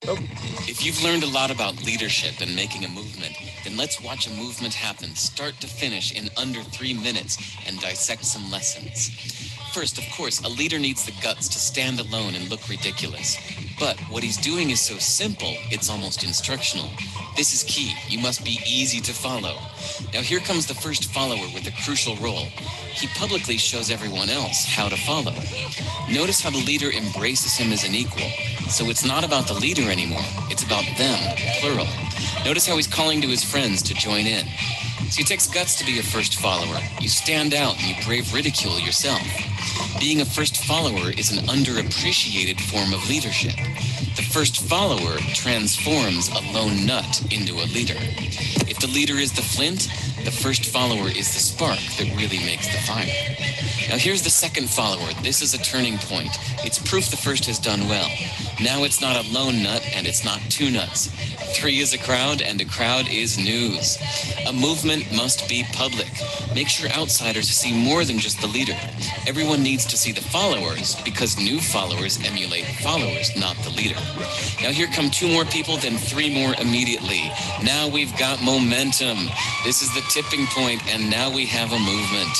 Oh, If you've learned a lot about leadership and making a movement, then let's watch a movement happen start to finish in under 3 minutes and dissect some lessons. First, of course, a leader needs the guts to stand alone and look ridiculous. But what he's doing is so simple, it's almost instructional. This is key. You must be easy to follow. Now here comes the first follower with a crucial role. He publicly shows everyone else how to follow. Notice how the leader embraces him as an equal. So it's not about the leader anymore. It's about them, plural. Notice how he's calling to his friends to join in. So it takes guts to be a first follower. You stand out and you brave ridicule yourself. Being a first follower is an underappreciated form of leadership. The first follower transforms a lone nut into a leader. If the leader is the flint, the first follower is the spark that really makes the fire. Now here's the second follower. This is a turning point. It's proof the first has done well. Now it's not a lone nut and it's not two nuts. 3 is a crowd and a crowd is news. A movement must be public. Make sure outsiders see more than just the leader. Everyone needs to see the followers because new followers emulate followers, not the leader. Now here come 2 more people, then 3 more immediately. Now we've got momentum. This is the tipping point and now we have a movement.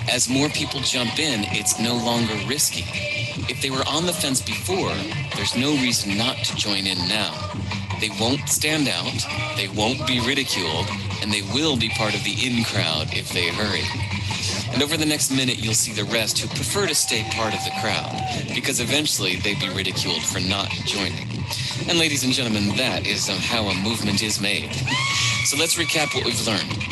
As more people jump in, it's no longer risky. If they were on the fence before, there's no reason not to join in now. They won't stand out, they won't be ridiculed, and they will be part of the in crowd if they hurry. And over the next minute, you'll see the rest who prefer to stay part of the crowd, because eventually they'd be ridiculed for not joining. And ladies and gentlemen, that is how a movement is made. So let's recap what we've learned.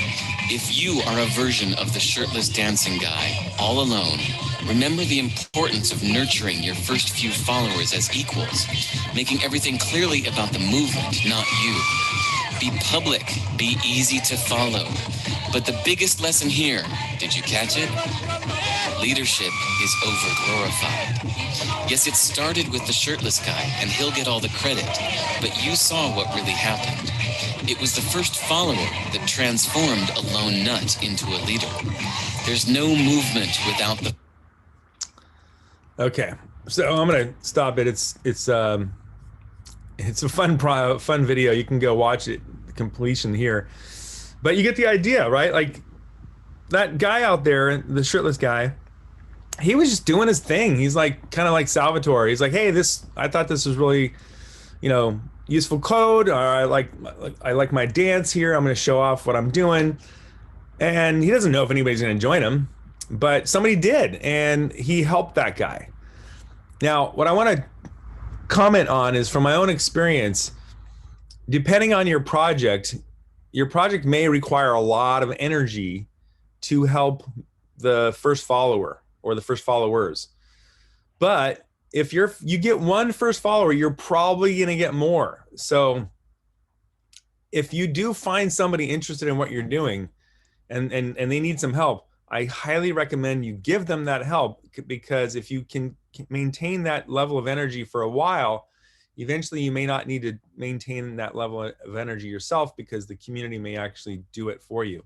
If you are a version of the shirtless dancing guy, all alone, remember the importance of nurturing your first few followers as equals, making everything clearly about the movement, not you. Be public, be easy to follow. But the biggest lesson here, did you catch it? Leadership is over-glorified. Yes, it started with the shirtless guy, and he'll get all the credit, but you saw what really happened. It was the first follower that transformed a lone nut into a leader. There's no movement without the... okay. So I'm gonna stop it. It's a fun video. You can go watch it, the completion here. But you get the idea, right? Like that guy out there, the shirtless guy, he was just doing his thing. He's like kind of like Salvatore. He's like, hey, I thought this was really, useful code. Or I like my dance here. I'm going to show off what I'm doing. And he doesn't know if anybody's going to join him, but somebody did, and he helped that guy. Now, what I want to comment on is from my own experience, depending on your project may require a lot of energy to help the first follower or the first followers. But if you get one first follower, you're probably going to get more. So if you do find somebody interested in what you're doing and they need some help, I highly recommend you give them that help, because if you can maintain that level of energy for a while, eventually you may not need to maintain that level of energy yourself, because the community may actually do it for you.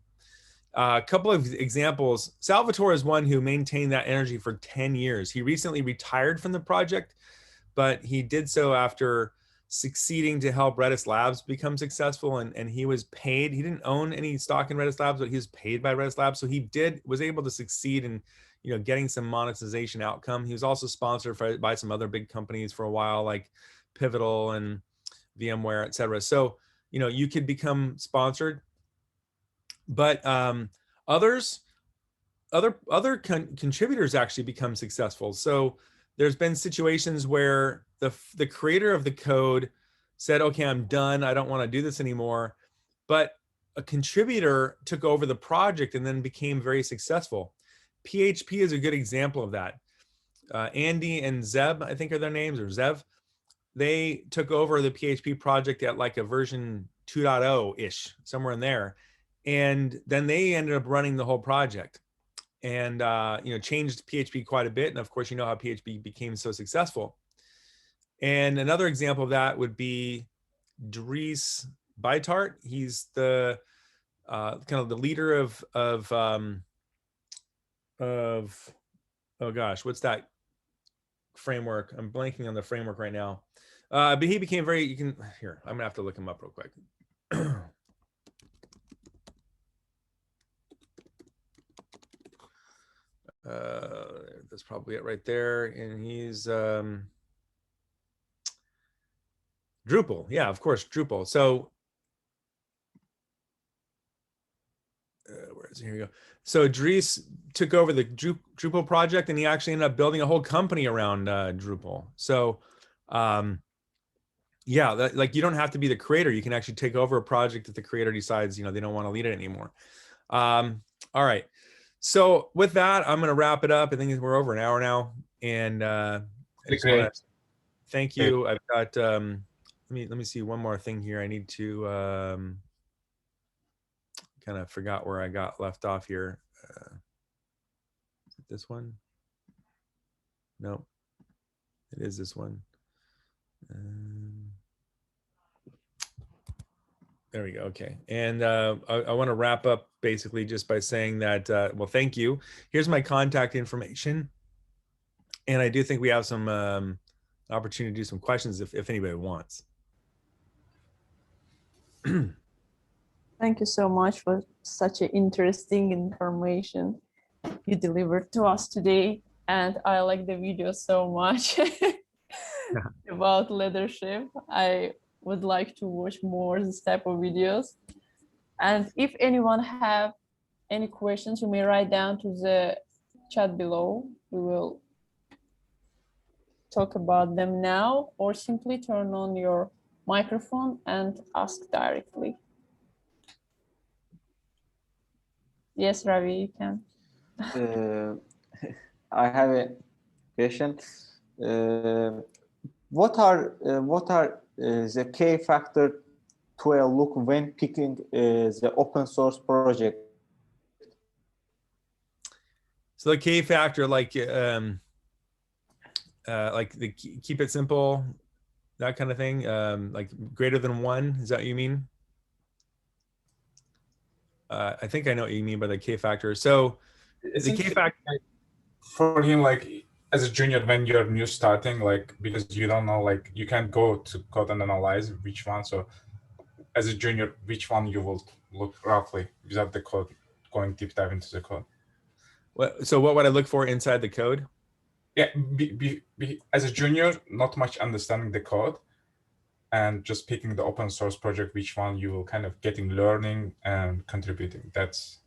A couple of examples. Salvatore is one who maintained that energy for 10 years. He recently retired from the project, but he did so after succeeding to help Redis Labs become successful, and he was paid. He didn't own any stock in Redis Labs, but he was paid by Redis Labs, so he was able to succeed in getting some monetization outcome. He was also sponsored by some other big companies for a while, like Pivotal and VMware, etc. So you could become sponsored, but other contributors actually become successful. So there's been situations where the creator of the code said, okay, I'm done, I don't want to do this anymore, but a contributor took over the project and then became very successful. PHP is a good example of that. Andy and Zeb, I think are their names, or Zev, they took over the PHP project at like a version 2.0-ish, somewhere in there. And then they ended up running the whole project and changed PHP quite a bit. And of course, how PHP became so successful. And another example of that would be Dries Bijtaert. He's the kind of the leader of oh gosh, what's that framework? I'm blanking on the framework right now. But he became very, you can, here, I'm gonna have to look him up real quick. That's probably it right there. And he's Drupal. Yeah, of course, Drupal. So where is it? Here we go. So Dries took over the Drupal project, and he actually ended up building a whole company around Drupal. So yeah, like you don't have to be the creator. You can actually take over a project if the creator decides, you know, they don't want to lead it anymore. All right. So with that, I'm going to wrap it up. I think we're over an hour now, and I just want to thank you. I've got let me see one more thing here. I need to kind of forgot where I got left off here. Is it this one? No, it is this one. There we go. Okay. And I want to wrap up basically just by saying that, well, thank you. Here's my contact information. And I do think we have some opportunity to do some questions if anybody wants. Thank you so much for such an interesting information you delivered to us today. And I like the video so much about leadership. I would like to watch more this type of videos. And if anyone have any questions, you may write down to the chat below. We will talk about them now, or simply turn on your microphone and ask directly. Yes, Ravi, you can. I have a question. What are the key factor to a look when picking the open source project? So the key factor, like the keep it simple, that kind of thing, like greater than 1. Is that what you mean? I think I know what you mean by the K factor. So the K factor for him, like as a junior, when you're new starting, like because you don't know, like you can't go to code and analyze which one. So as a junior, which one you will look roughly without the code, going deep dive into the code. So what would I look for inside the code? Yeah, as a junior, not much understanding the code, and just picking the open source project, which one you will kind of getting learning and contributing. That's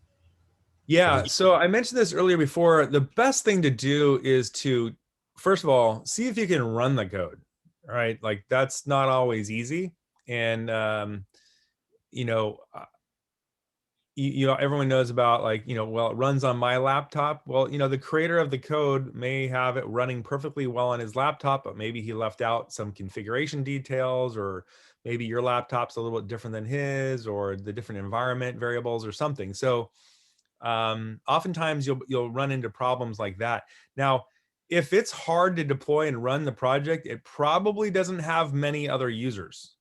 yeah. So I mentioned this earlier before. The best thing to do is to, first of all, see if you can run the code. Right, like that's not always easy, and you know. You know, everyone knows about, like, you know, well, it runs on my laptop. Well, you know, the creator of the code may have it running perfectly well on his laptop, but maybe he left out some configuration details, or maybe your laptop's a little bit different than his, or the different environment variables or something. So oftentimes you'll run into problems like that. Now, if it's hard to deploy and run the project, it probably doesn't have many other users.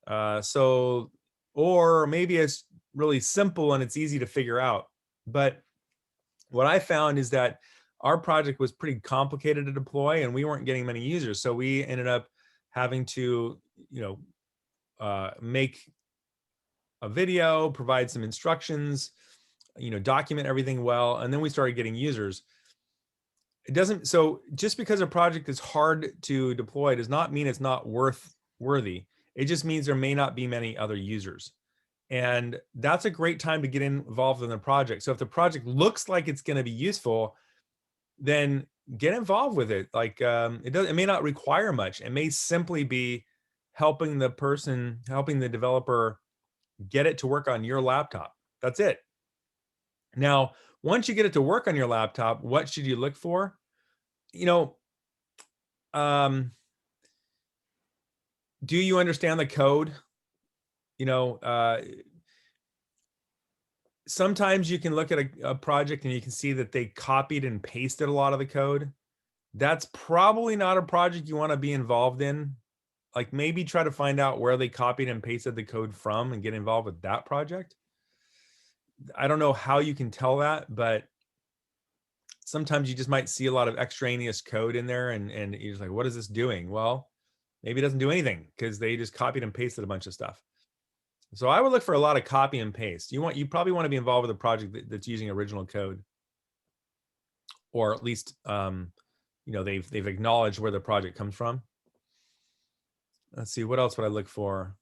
Or maybe it's really simple and it's easy to figure out. But what I found is that our project was pretty complicated to deploy, and we weren't getting many users. So we ended up having to, you know, make a video, provide some instructions, you know, document everything well, and then we started getting users. It doesn't, so just because a project is hard to deploy does not mean it's not worthy. It just means there may not be many other users. And that's a great time to get involved in the project. So if the project looks like it's going to be useful, then get involved with it. Like it may not require much. It may simply be helping the developer get it to work on your laptop. That's it. Now, once you get it to work on your laptop, what should you look for? You know, do you understand the code? You know, sometimes you can look at a project and you can see that they copied and pasted a lot of the code. That's probably not a project you want to be involved in. Like, maybe try to find out where they copied and pasted the code from and get involved with that project. I don't know how you can tell that, but sometimes you just might see a lot of extraneous code in there, and you're just like, what is this doing? Well, Maybe it doesn't do anything because they just copied and pasted a bunch of stuff. So I would look for a lot of copy and paste. You probably want to be involved with a project that's using original code, or at least they've acknowledged where the project comes from. Let's see, what else would I look for?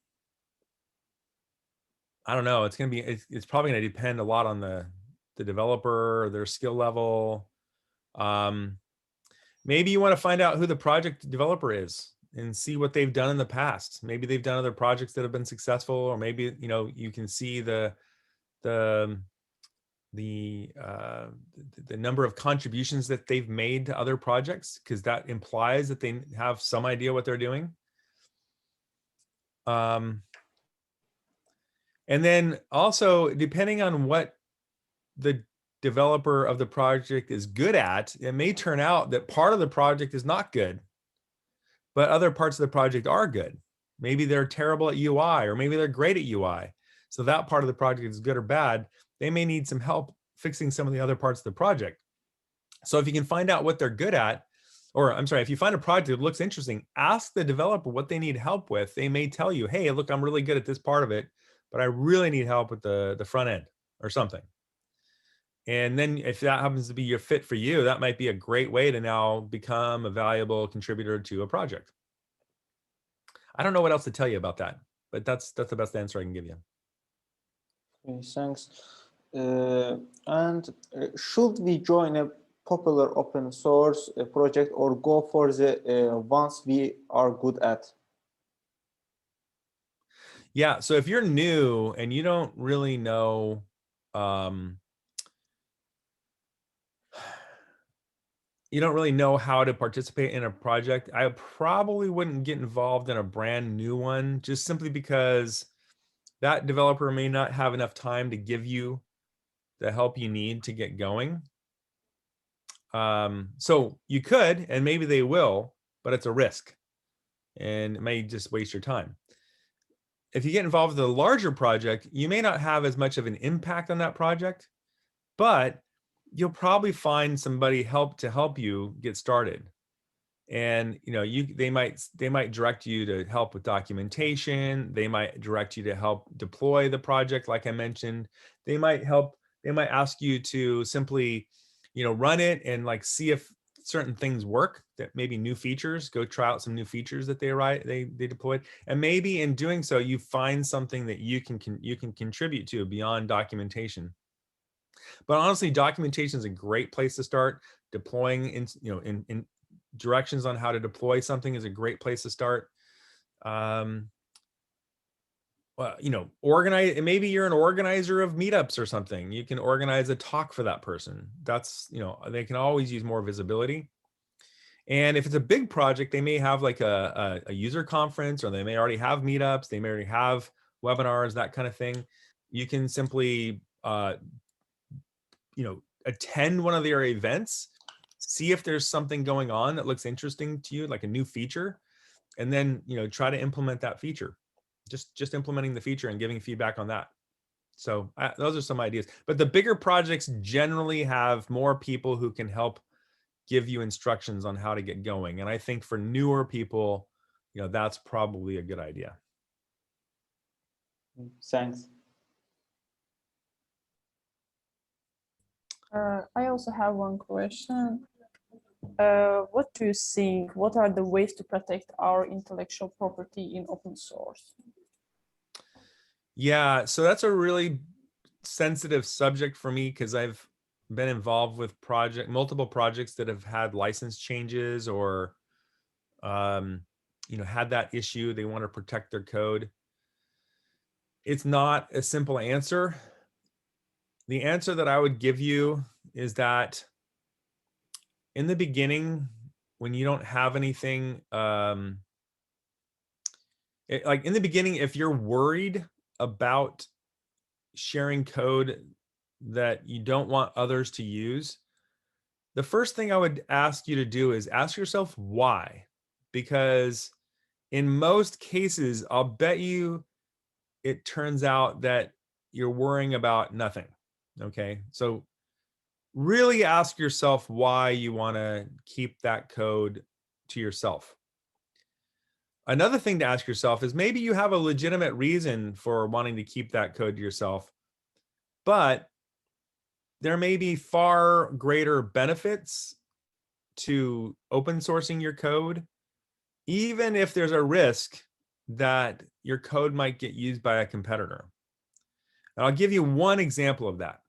I don't know. It's probably going to depend a lot on the developer, their skill level. Maybe you want to find out who the project developer is and see what they've done in the past. Maybe they've done other projects that have been successful, or maybe you can see the number of contributions that they've made to other projects, because that implies that they have some idea what they're doing. And then also, depending on what the developer of the project is good at, it may turn out that part of the project is not good, but other parts of the project are good. Maybe they're terrible at UI, or maybe they're great at UI. So that part of the project is good or bad. They may need some help fixing some of the other parts of the project. So if you can find out what they're good at, or I'm sorry, if you find a project that looks interesting, ask the developer what they need help with. They may tell you, hey, look, I'm really good at this part of it, but I really need help with the front end or something. And then if that happens to be your fit for you, that might be a great way to now become a valuable contributor to a project. I don't know what else to tell you about that, but that's the best answer I can give you. Okay, thanks. And should we join a popular open source project, or go for the ones we are good at? Yeah, so if you're new and you don't really know, you don't really know how to participate in a project, I probably wouldn't get involved in a brand new one, just simply because that developer may not have enough time to give you the help you need to get going. So you could, and maybe they will, but it's a risk and it may just waste your time. If you get involved with a larger project, you may not have as much of an impact on that project, but you'll probably find somebody to help you get started. And they might direct you to help with documentation. They might direct you to help deploy the project, like I mentioned. They might ask you to simply run it and like see if certain things work, that maybe new features, go try out some new features that they deployed. And maybe in doing so, you find something that you can contribute to beyond documentation. But honestly, documentation is a great place to start. Deploying in directions on how to deploy something is a great place to start. Well, organize. Maybe you're an organizer of meetups or something. You can organize a talk for that person. That's, they can always use more visibility. And if it's a big project, they may have like a user conference, or they may already have meetups. They may already have webinars, that kind of thing. You can simply, attend one of their events, see if there's something going on that looks interesting to you, like a new feature, and then try to implement that feature. Just implementing the feature and giving feedback on that. So those are some ideas. But the bigger projects generally have more people who can help give you instructions on how to get going. And I think for newer people, that's probably a good idea. Thanks. I also have one question. What do you think? What are the ways to protect our intellectual property in open source? Yeah, so that's a really sensitive subject for me, because I've been involved with multiple projects that have had license changes, or had that issue. They want to protect their code. It's not a simple answer. The answer that I would give you is that in the beginning, when you don't have anything, like in the beginning, if you're worried about sharing code that you don't want others to use, the first thing I would ask you to do is ask yourself why. Because in most cases, I'll bet you it turns out that you're worrying about nothing. Okay, so really ask yourself why you want to keep that code to yourself. Another thing to ask yourself is maybe you have a legitimate reason for wanting to keep that code to yourself, but there may be far greater benefits to open sourcing your code, even if there's a risk that your code might get used by a competitor. And I'll give you one example of that.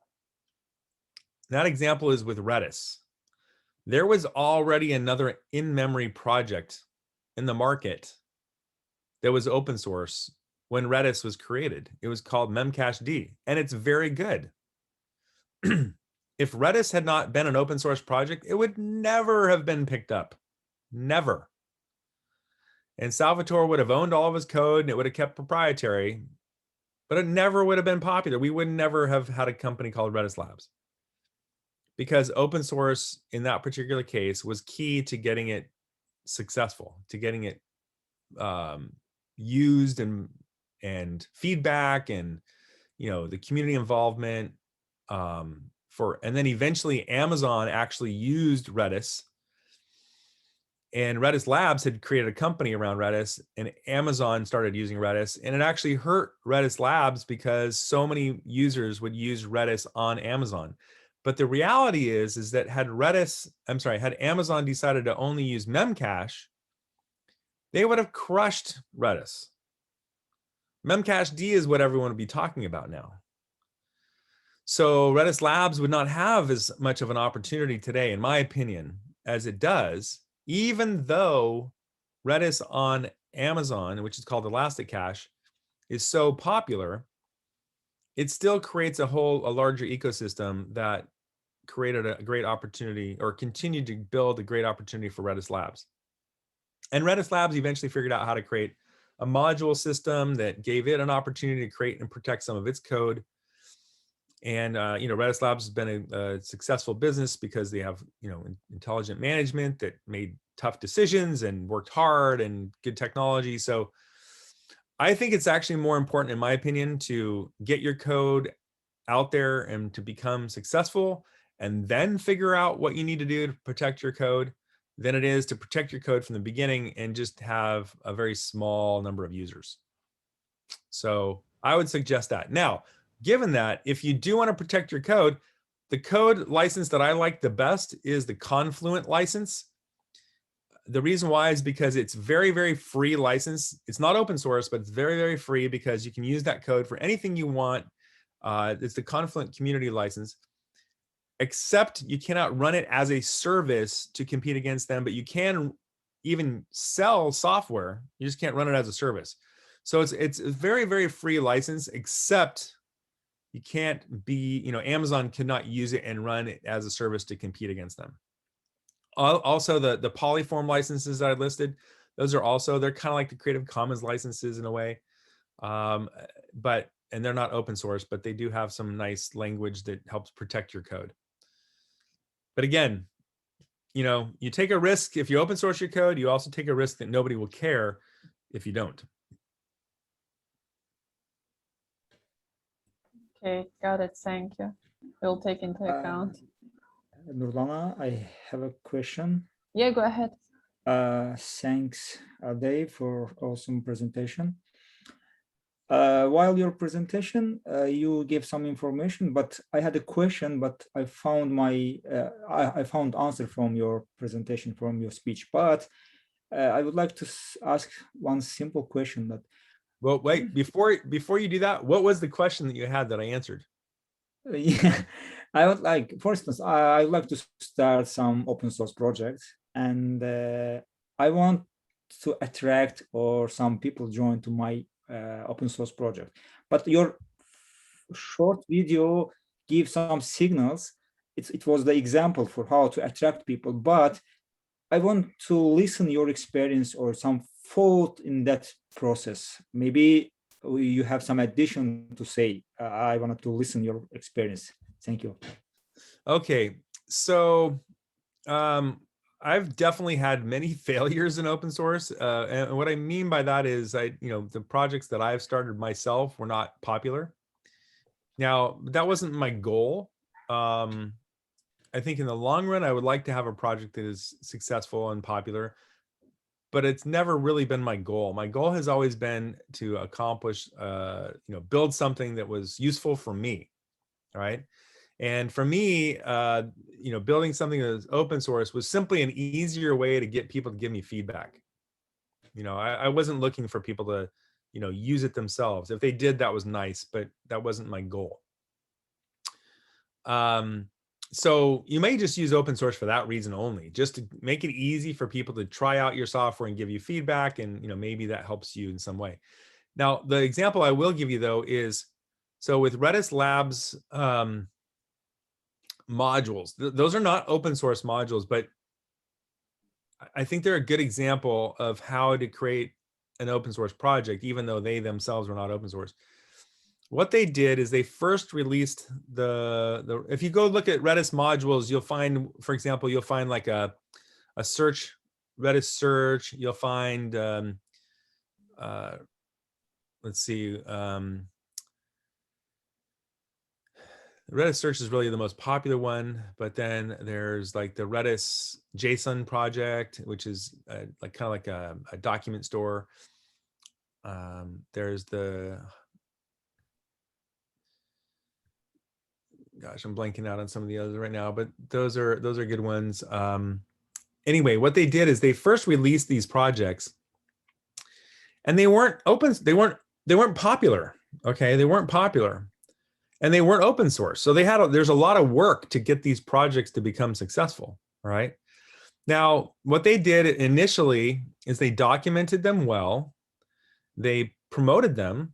That example is with Redis. There was already another in-memory project in the market that was open source when Redis was created. It was called memcached, and it's very good. If Redis had not been an open source project, it would never have been picked up. Never. And Salvatore would have owned all of his code and it would have kept proprietary, but it never would have been popular. We would never have had a company called Redis Labs, because open source in that particular case was key to getting it successful, to getting it used and feedback and, you know, the community involvement. And then eventually Amazon actually used Redis, and Redis Labs had created a company around Redis, and Amazon started using Redis, and it actually hurt Redis Labs because so many users would use Redis on Amazon. But the reality is that had Amazon decided to only use Memcache, they would have crushed Redis. Memcached is what everyone would be talking about now. So Redis Labs would not have as much of an opportunity today, in my opinion, as it does, even though Redis on Amazon, which is called Elasticache, is so popular. It still creates a larger ecosystem that created a great opportunity, or continued to build a great opportunity for Redis Labs. And Redis Labs eventually figured out how to create a module system that gave it an opportunity to create and protect some of its code. And Redis Labs has been a successful business because they have, intelligent management that made tough decisions and worked hard and good technology. So I think it's actually more important, in my opinion, to get your code out there and to become successful, and then figure out what you need to do to protect your code, than it is to protect your code from the beginning and just have a very small number of users. So I would suggest that. Now, given that, if you do want to protect your code, the code license that I like the best is the Confluent license. The reason why is because it's very, very free license. It's not open source, but it's very, very free because you can use that code for anything you want. It's the Confluent community license, except you cannot run it as a service to compete against them, but you can even sell software. You just can't run it as a service. So it's a very, very free license, except you can't be, Amazon cannot use it and run it as a service to compete against them. Also, the Polyform licenses that I listed, those are also, they're kind of like the Creative Commons licenses in a way. And they're not open source, but they do have some nice language that helps protect your code. But again, you take a risk if you open source your code. You also take a risk that nobody will care if you don't. Okay, got it. Thank you. We'll take into account. Nurlana, I have a question. Yeah, go ahead. Thanks, Dave, for awesome presentation. While your presentation, you gave some information, but I had a question, but I found I found answer from your presentation, from your speech. But I would like to ask one simple question. That well, wait, before you do that, what was the question that you had that I answered? Yeah, I would like, for instance, I would like to start some open source projects, and I want to attract or some people join to my open source project. But your short video gives some signals. It was the example for how to attract people, but I want to listen your experience or some thought in that process. Maybe you have some addition to say. I wanted to listen your experience. Thank you. Okay, so I've definitely had many failures in open source, and what I mean by that is the projects that I've started myself were not popular. Now, that wasn't my goal. I think in the long run, I would like to have a project that is successful and popular. but it's never really been my goal. My goal has always been to accomplish, build something that was useful for me, right? And for me, building something that was open source was simply an easier way to get people to give me feedback. I wasn't looking for people to, use it themselves. If they did, that was nice, but that wasn't my goal. So you may just use open source for that reason only, just to make it easy for people to try out your software and give you feedback. And, maybe that helps you in some way. Now, the example I will give you though is, so with Redis Labs modules, those are not open source modules, but I think they're a good example of how to create an open source project, even though they themselves were not open source. What they did is they first released if you go look at Redis modules, you'll find, for example, you'll find like a search, Redis search. You'll find, let's see, Redis search is really the most popular one, but then there's like the Redis JSON project, which is kind of like a document store. There's gosh, I'm blanking out on some of the others right now, but those are good ones. Anyway, what they did is they first released these projects, and they weren't open. They weren't popular. Okay, they weren't popular, and they weren't open source. So there's a lot of work to get these projects to become successful. Right now, what they did initially is they documented them well, they promoted them,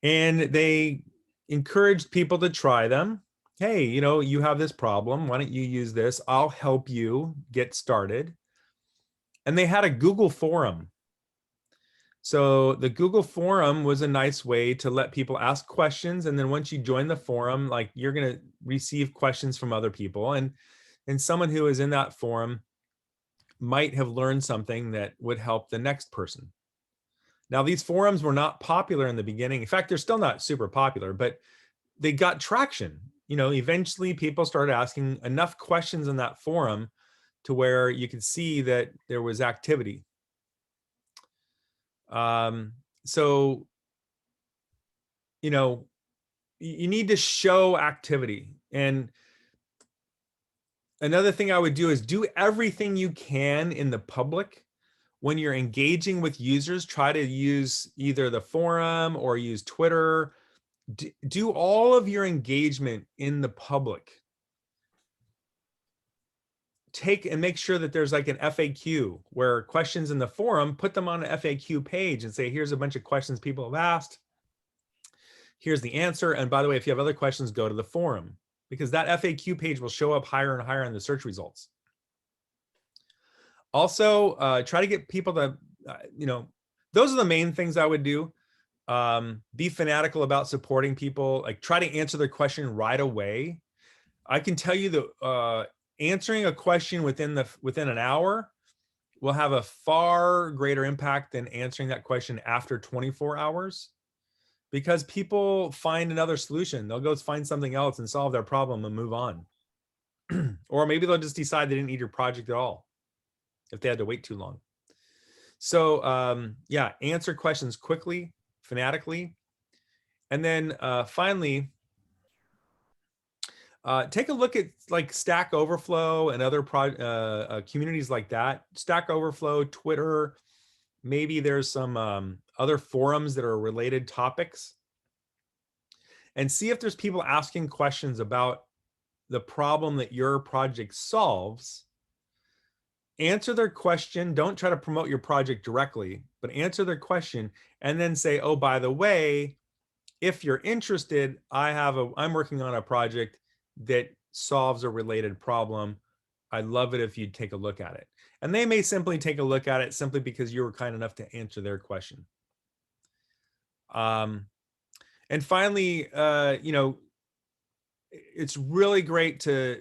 and they encouraged people to try them. Hey, you have this problem. Why don't you use this? I'll help you get started. And they had a Google forum. So the Google forum was a nice way to let people ask questions. And then once you join the forum, like, you're going to receive questions from other people. And someone who is in that forum might have learned something that would help the next person. Now, these forums were not popular in the beginning. In fact, they're still not super popular, but they got traction. Eventually people started asking enough questions in that forum to where you could see that there was activity. So, you need to show activity. And another thing I would do is do everything you can in the public. When you're engaging with users, try to use either the forum or use Twitter. Do all of your engagement in the public. Take and make sure that there's like an FAQ where questions in the forum, put them on an FAQ page and say, here's a bunch of questions people have asked. Here's the answer. And by the way, if you have other questions, go to the forum, because that FAQ page will show up higher and higher in the search results. Also, try to get people to, those are the main things I would do. Be fanatical about supporting people. Like, try to answer their question right away. I can tell you that answering a question within an hour will have a far greater impact than answering that question after 24 hours, because people find another solution. They'll go find something else and solve their problem and move on. Or maybe they'll just decide they didn't need your project at all if they had to wait too long. So yeah, answer questions quickly, fanatically. And then finally, take a look at like Stack Overflow and other communities like that. Stack Overflow, Twitter, maybe there's some other forums that are related topics. And see if there's people asking questions about the problem that your project solves. Answer their question. Don't try to promote your project directly, but answer their question and then say, oh, by the way, if you're interested, I'm working on a project that solves a related problem. I'd love it if you'd take a look at it. And they may simply take a look at it simply because you were kind enough to answer their question. And finally, it's really great to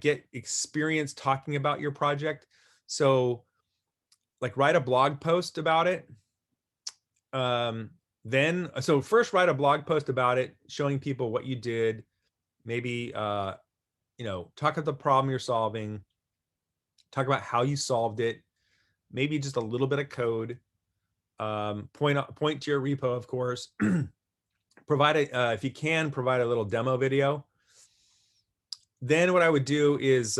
get experience talking about your project. So like, write a blog post about it. So first write a blog post about it, showing people what you did. Maybe, talk about the problem you're solving, talk about how you solved it. maybe just a little bit of code, point to your repo, of course, provide if you can, provide a little demo video. Then what I would do is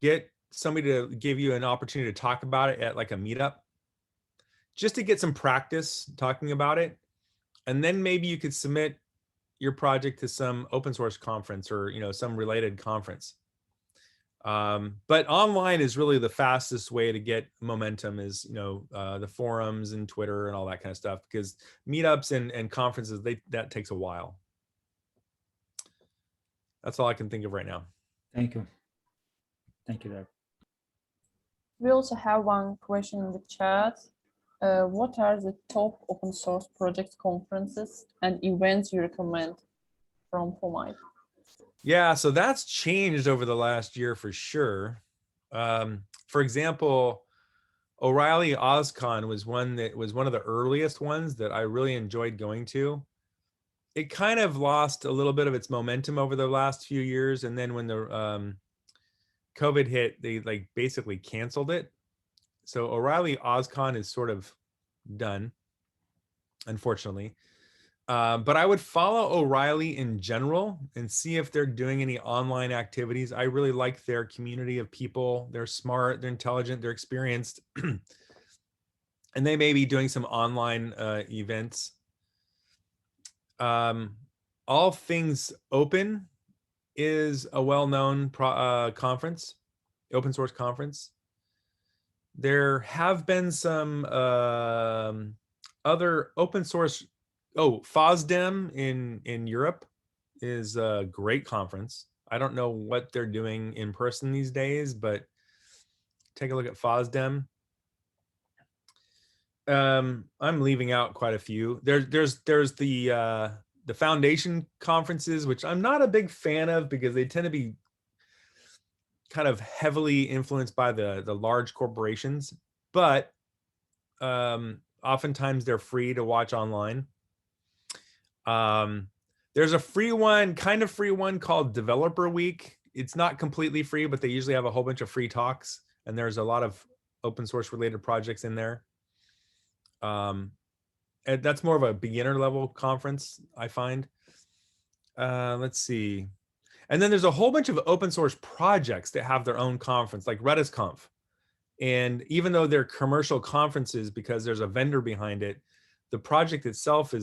get somebody to give you an opportunity to talk about it at like a meetup, just to get some practice talking about it. And then maybe you could submit your project to some open source conference or, you know, some related conference. But online is really the fastest way to get momentum, is, you know, the forums and Twitter and all that kind of stuff, because meetups and conferences, that takes a while. That's all I can think of right now. Thank you. Thank you, Deb. We also have one question in the chat. What are the top open source project conferences and events you recommend from Fomite? Yeah, so that's changed over the last year for sure. For example, O'Reilly OzCon was one of the earliest ones that I really enjoyed going to. It kind of lost a little bit of its momentum over the last few years, and then when the COVID hit, they like basically canceled it. So O'Reilly OzCon is sort of done, unfortunately. But I would follow O'Reilly in general and see if they're doing any online activities. I really like their community of people. They're smart, they're intelligent, they're experienced. And they may be doing some online events. All Things Open is a well-known conference, open source conference. There have been some other open source. Oh, FOSDEM in Europe is a great conference. I don't know what they're doing in person these days, but take a look at FOSDEM. I'm leaving out quite a few. There's the foundation conferences, which I'm not a big fan of because they tend to be kind of heavily influenced by the large corporations, but oftentimes they're free to watch online. There's a free one, kind of free one called Developer Week. It's not completely free, but they usually have a whole bunch of free talks, and there's a lot of open source related projects in there. And that's more of a beginner level conference, I find. Let's see. And then there's a whole bunch of open source projects that have their own conference, like RedisConf. And even though they're commercial conferences because there's a vendor behind it, the project itself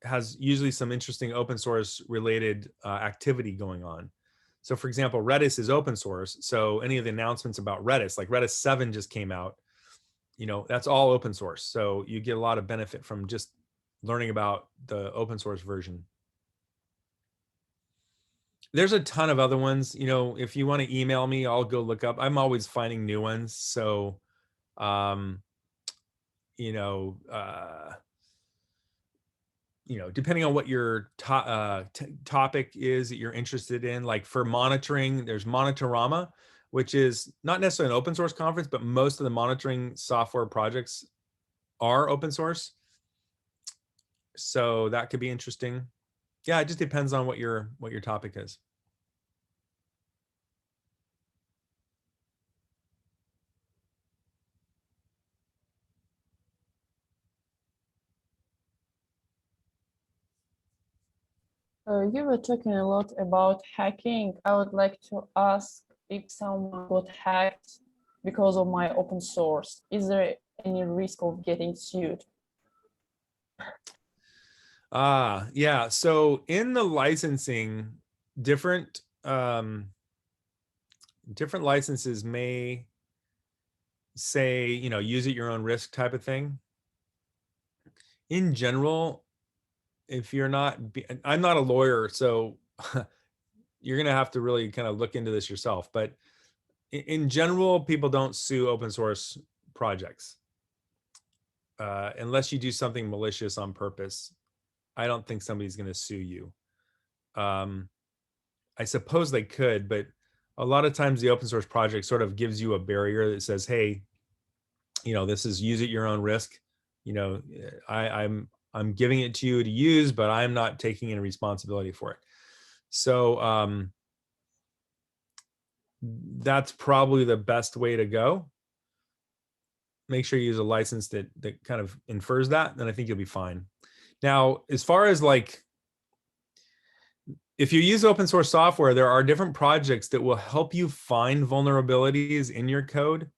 has usually some interesting open source related activity going on. So for example, Redis is open source. So any of the announcements about Redis, like Redis 7 just came out, you know, that's all open source. So you get a lot of benefit from just learning about the open source version. There's a ton of other ones. You know, if you want to email me, I'll go look up. I'm always finding new ones. So, you know, depending on what your topic is that you're interested in, like for monitoring, there's Monitorama, which is not necessarily an open source conference, but most of the monitoring software projects are open source. So that could be interesting. Yeah, it just depends on what your topic is. You were talking a lot about hacking. I would like to ask if someone got hacked because of my open source. Is there any risk of getting sued? Yeah. So in the licensing, different licenses may say, you know, use at your own risk type of thing. In general, if you're not, I'm not a lawyer, so you're going to have to really kind of look into this yourself. But in general, people don't sue open source projects unless you do something malicious on purpose. I don't think somebody's going to sue you. I suppose they could, but a lot of times the open source project sort of gives you a barrier that says, hey, you know, this is use at your own risk. You know, I'm giving it to you to use, but I'm not taking any responsibility for it. So that's probably the best way to go. Make sure you use a license that kind of infers that, then I think you'll be fine. Now, as far as like, if you use open source software, there are different projects that will help you find vulnerabilities in your code.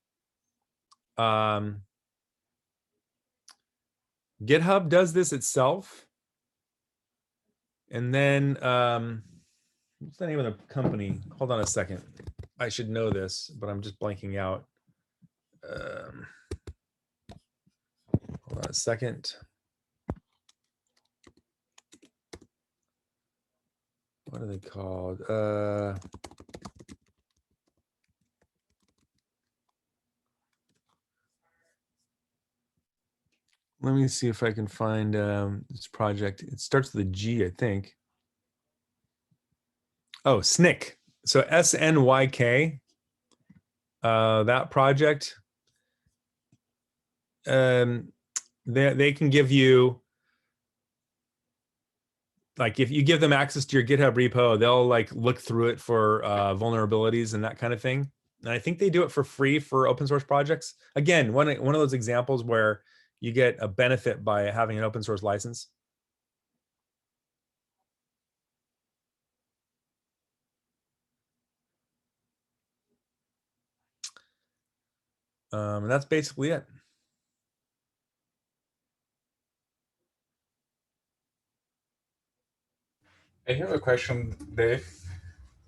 GitHub does this itself. And then, what's the name of the company? Hold on a second. I should know this, but I'm just blanking out. Hold on a second. What are they called? Let me see if I can find this project. It starts with a G, I think. Oh, SNYK. So SNYK. That project. They can give you, like, if you give them access to your GitHub repo, they'll like look through it for vulnerabilities and that kind of thing. And I think they do it for free for open source projects. Again, one of those examples where you get a benefit by having an open source license. And that's basically it. I have a question, Dave.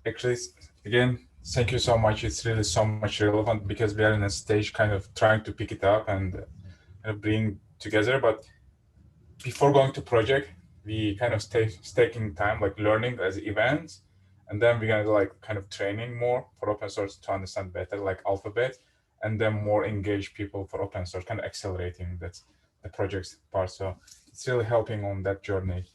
Actually, again, thank you so much. It's really so much relevant because we are in a stage kind of trying to pick it up and bring together. But before going to project, we kind of taking time, like learning as events. And then we're going to like kind of training more for open source to understand better, like Alphabet, and then more engaged people for open source, kind of accelerating that's the project's part. So it's really helping on that journey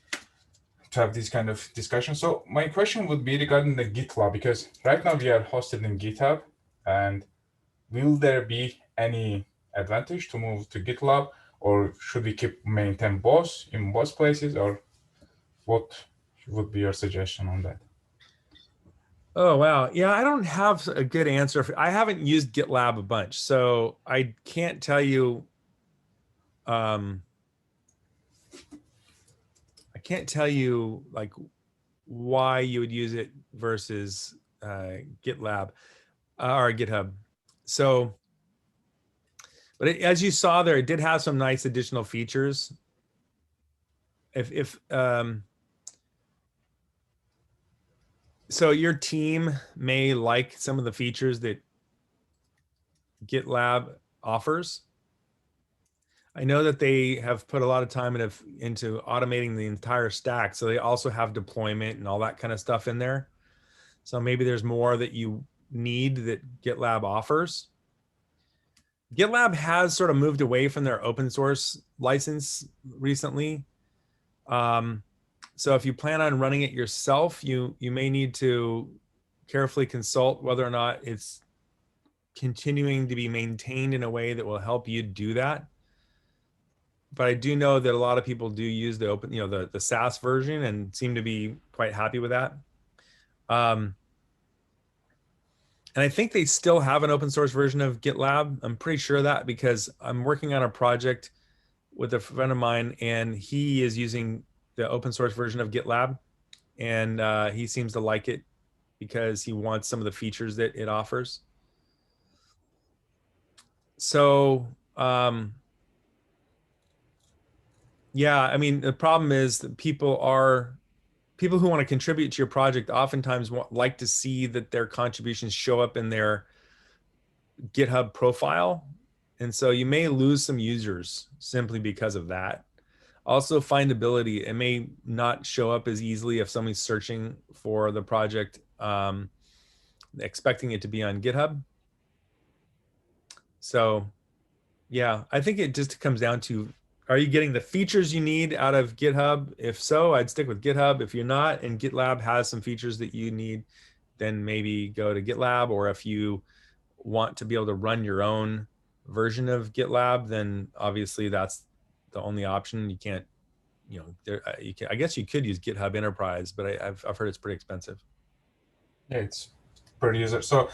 to have this kind of discussion. So my question would be regarding the GitLab, because right now we are hosted in GitHub, and will there be any advantage to move to GitLab, or should we keep maintain both in both places, or what would be your suggestion on that? Oh, wow. Yeah, I don't have a good answer. I haven't used GitLab a bunch, so I can't tell you. I can't tell you like why you would use it versus GitLab or GitHub. So, but as you saw there, it did have some nice additional features. So your team may like some of the features that GitLab offers. I know that they have put a lot of time into automating the entire stack. So they also have deployment and all that kind of stuff in there. So maybe there's more that you need that GitLab offers. GitLab has sort of moved away from their open source license recently. So if you plan on running it yourself, you may need to carefully consult whether or not it's continuing to be maintained in a way that will help you do that. But I do know that a lot of people do use the open, the SaaS version and seem to be quite happy with that. And I think they still have an open source version of GitLab. I'm pretty sure of that because I'm working on a project with a friend of mine, and he is using the open source version of GitLab, and he seems to like it because he wants some of the features that it offers. So, yeah, I mean, the problem is that people who want to contribute to your project oftentimes like to see that their contributions show up in their GitHub profile. And so you may lose some users simply because of that. Also, findability, it may not show up as easily if somebody's searching for the project, expecting it to be on GitHub. So yeah, I think it just comes down to, are you getting the features you need out of GitHub? If so, I'd stick with GitHub. If you're not, and GitLab has some features that you need, then maybe go to GitLab. Or if you want to be able to run your own version of GitLab, then obviously that's the only option. You can't, I guess you could use GitHub Enterprise, but I've heard it's pretty expensive. Yeah, it's per user. So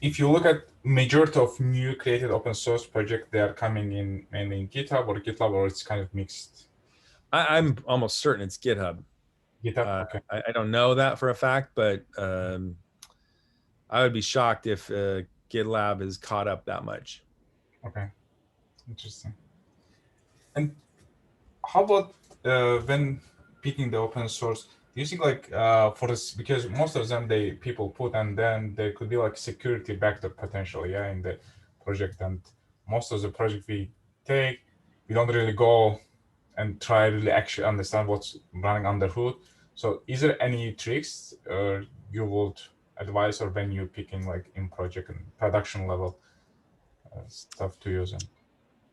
if you look at majority of new created open source projects, they are coming in mainly in GitHub, or it's kind of mixed. I'm almost certain it's GitHub. GitHub, okay. I don't know that for a fact, but I would be shocked if GitLab is caught up that much. Okay, interesting. And how about when picking the open source? Do you think like for this, because most of them people put, and then there could be like security backdoor potentially, yeah, in the project, and most of the project we take, we don't really go and try really actually understand what's running under hood. So is there any tricks you would advise, or when you're picking like in project and production level stuff to use?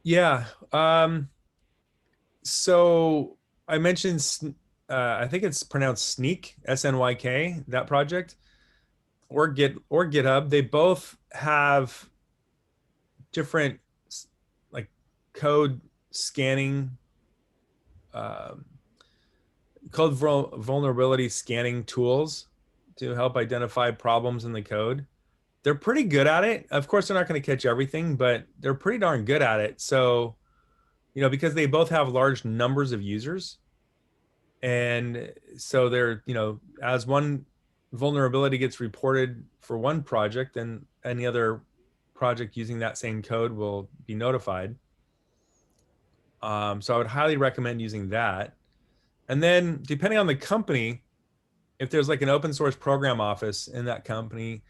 Yeah. So I mentioned, I think it's pronounced Snyk, SNYK, that project, or GitHub. They both have different like code scanning, code vulnerability scanning tools to help identify problems in the code. They're pretty good at it. Of course, they're not going to catch everything, but they're pretty darn good at it. So, because they both have large numbers of users. And so they're, as one vulnerability gets reported for one project, then any other project using that same code will be notified. So I would highly recommend using that. And then depending on the company, if there's like an open source program office in that company,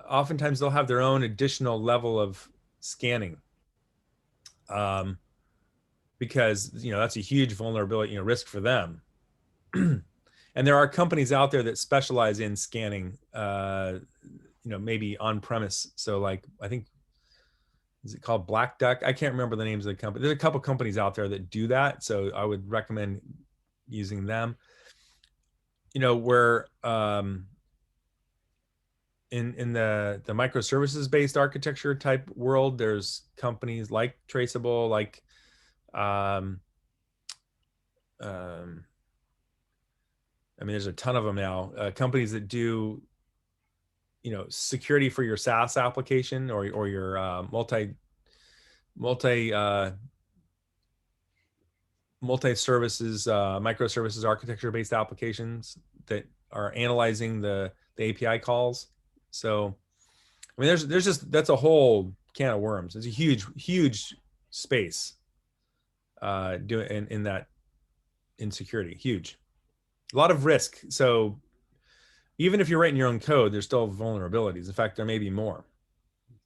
oftentimes they'll have their own additional level of scanning. Because, that's a huge vulnerability, risk for them. And there are companies out there that specialize in scanning, maybe on premise. So like, I think, is it called Black Duck? I can't remember the names of the company. There's a couple companies out there that do that. So I would recommend using them. Where in the microservices based architecture type world, there's companies like Traceable, like there's a ton of them now. Companies that do, security for your SaaS application or your multi-services, microservices architecture based applications that are analyzing the API calls. So, there's just, that's a whole can of worms. It's a huge space doing in security, huge. A lot of risk. So even if you're writing your own code, there's still vulnerabilities. In fact, there may be more.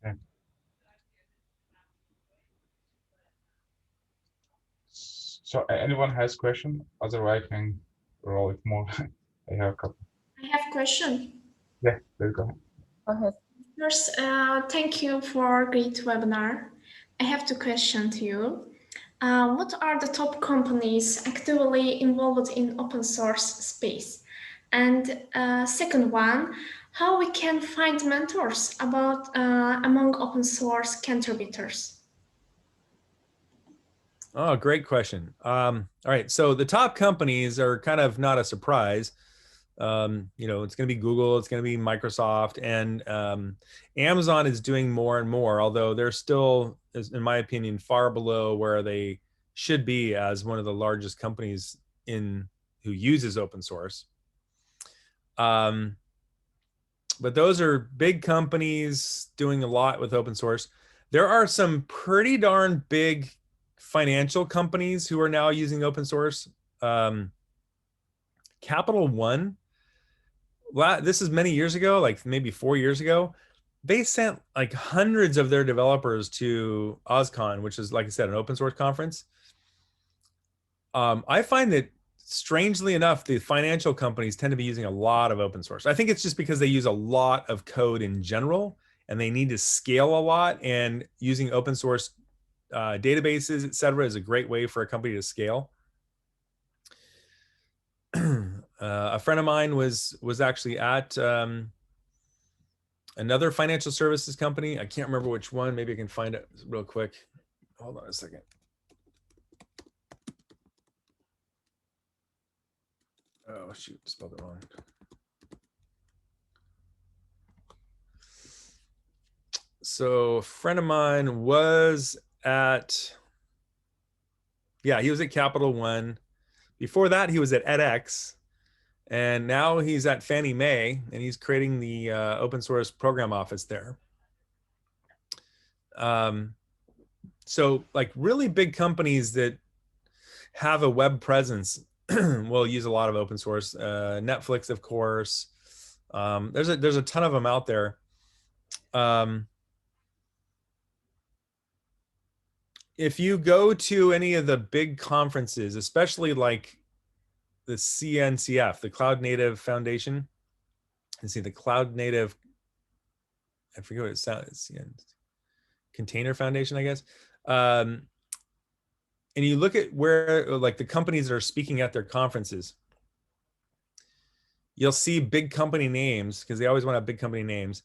Okay. So anyone has question? Otherwise, I can roll it more. I have a couple. I have a question. Yeah, let's go ahead. Go ahead. First, thank you for a great webinar. I have two questions to you. What are the top companies actively involved in open source space? And second one, how we can find mentors among open source contributors? Oh, great question. All right, so the top companies are kind of not a surprise. It's going to be Google, it's going to be Microsoft, and Amazon is doing more and more, although they're still, in my opinion, far below where they should be as one of the largest companies who uses open source. But those are big companies doing a lot with open source. There are some pretty darn big financial companies who are now using open source. Capital One, this is many years ago, like maybe 4 years ago, they sent like hundreds of their developers to OSCON, which is, like I said, an open source conference. I find that, strangely enough, the financial companies tend to be using a lot of open source. I think it's just because they use a lot of code in general and they need to scale a lot, and using open source databases, et cetera, is a great way for a company to scale. A friend of mine was actually at another financial services company. I can't remember which one. Maybe I can find it real quick. Hold on a second. Oh shoot, spelled it wrong. So a friend of mine was at, yeah, he was at Capital One. Before that, he was at edX. And now he's at Fannie Mae, and he's creating the open source program office there. So like really big companies that have a web presence will use a lot of open source. Netflix, of course. There's a ton of them out there. If you go to any of the big conferences, especially like the CNCF, the Cloud Native Foundation, and see the Cloud Native, I forget what it sounds, Container Foundation, I guess. And you look at where like the companies that are speaking at their conferences, you'll see big company names, because they always want to have big company names,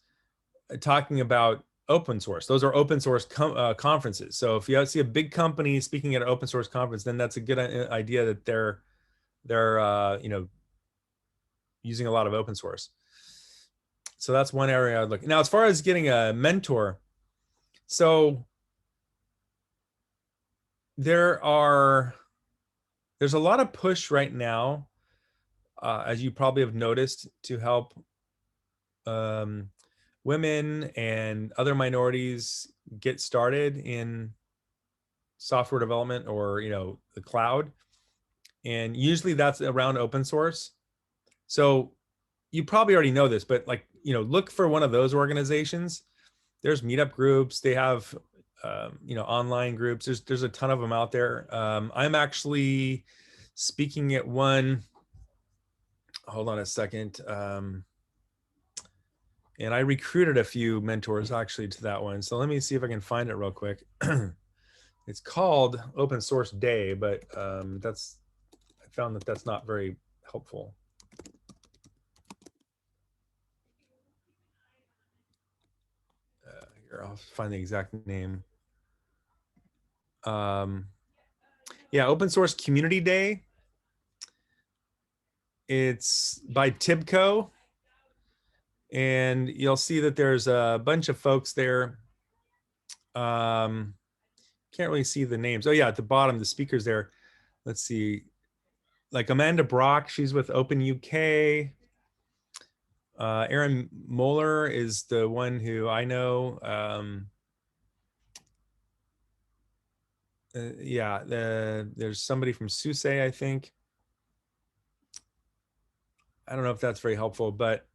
talking about open source. Those are open source conferences. So if you see a big company speaking at an open source conference, then that's a good idea that they're using a lot of open source. So that's one area I'd look. Now, as far as getting a mentor, so there's a lot of push right now, as you probably have noticed, to help women and other minorities get started in software development or the cloud. And usually that's around open source. So you probably already know this, but like, look for one of those organizations. There's meetup groups. They have, online groups. There's a ton of them out there. I'm actually speaking at one, hold on a second. And I recruited a few mentors actually to that one. So let me see if I can find it real quick. It's called Open Source Day, but I found that that's not very helpful. Here, I'll find the exact name. Yeah, Open Source Community Day. It's by Tibco. And you'll see that there's a bunch of folks there. Can't really see the names. Oh yeah, at the bottom, the speakers there. Let's see. Like Amanda Brock, she's with Open UK. Aaron Moeller is the one who I know. Yeah, there's somebody from SUSE, I think. I don't know if that's very helpful, but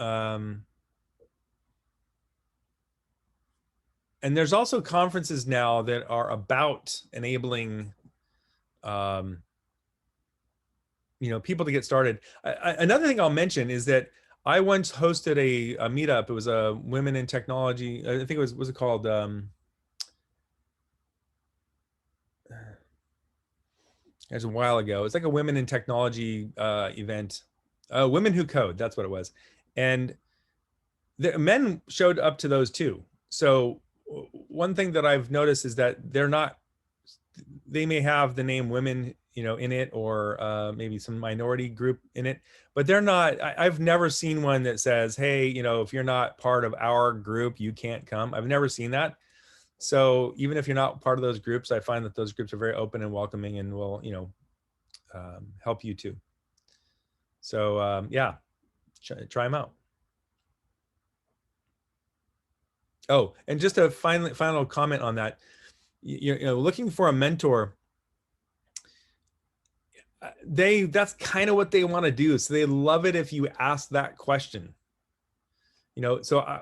and there's also conferences now that are about enabling people to get started. Another thing I'll mention is that I once hosted a meetup. It was a women in technology. I think it was it called? It was a while ago. It's like a women in technology event. Women Who Code. That's what it was. And the men showed up to those too. So one thing that I've noticed is that they may have the name women in it, or maybe some minority group in it, but they're not. I've never seen one that says, hey, if you're not part of our group, you can't come. I've never seen that. So even if you're not part of those groups, I find that those groups are very open and welcoming and will help you too. So yeah, try them out. Oh, and just a final comment on that. Looking for a mentor, that's kind of what they want to do. So they love it if you ask that question. So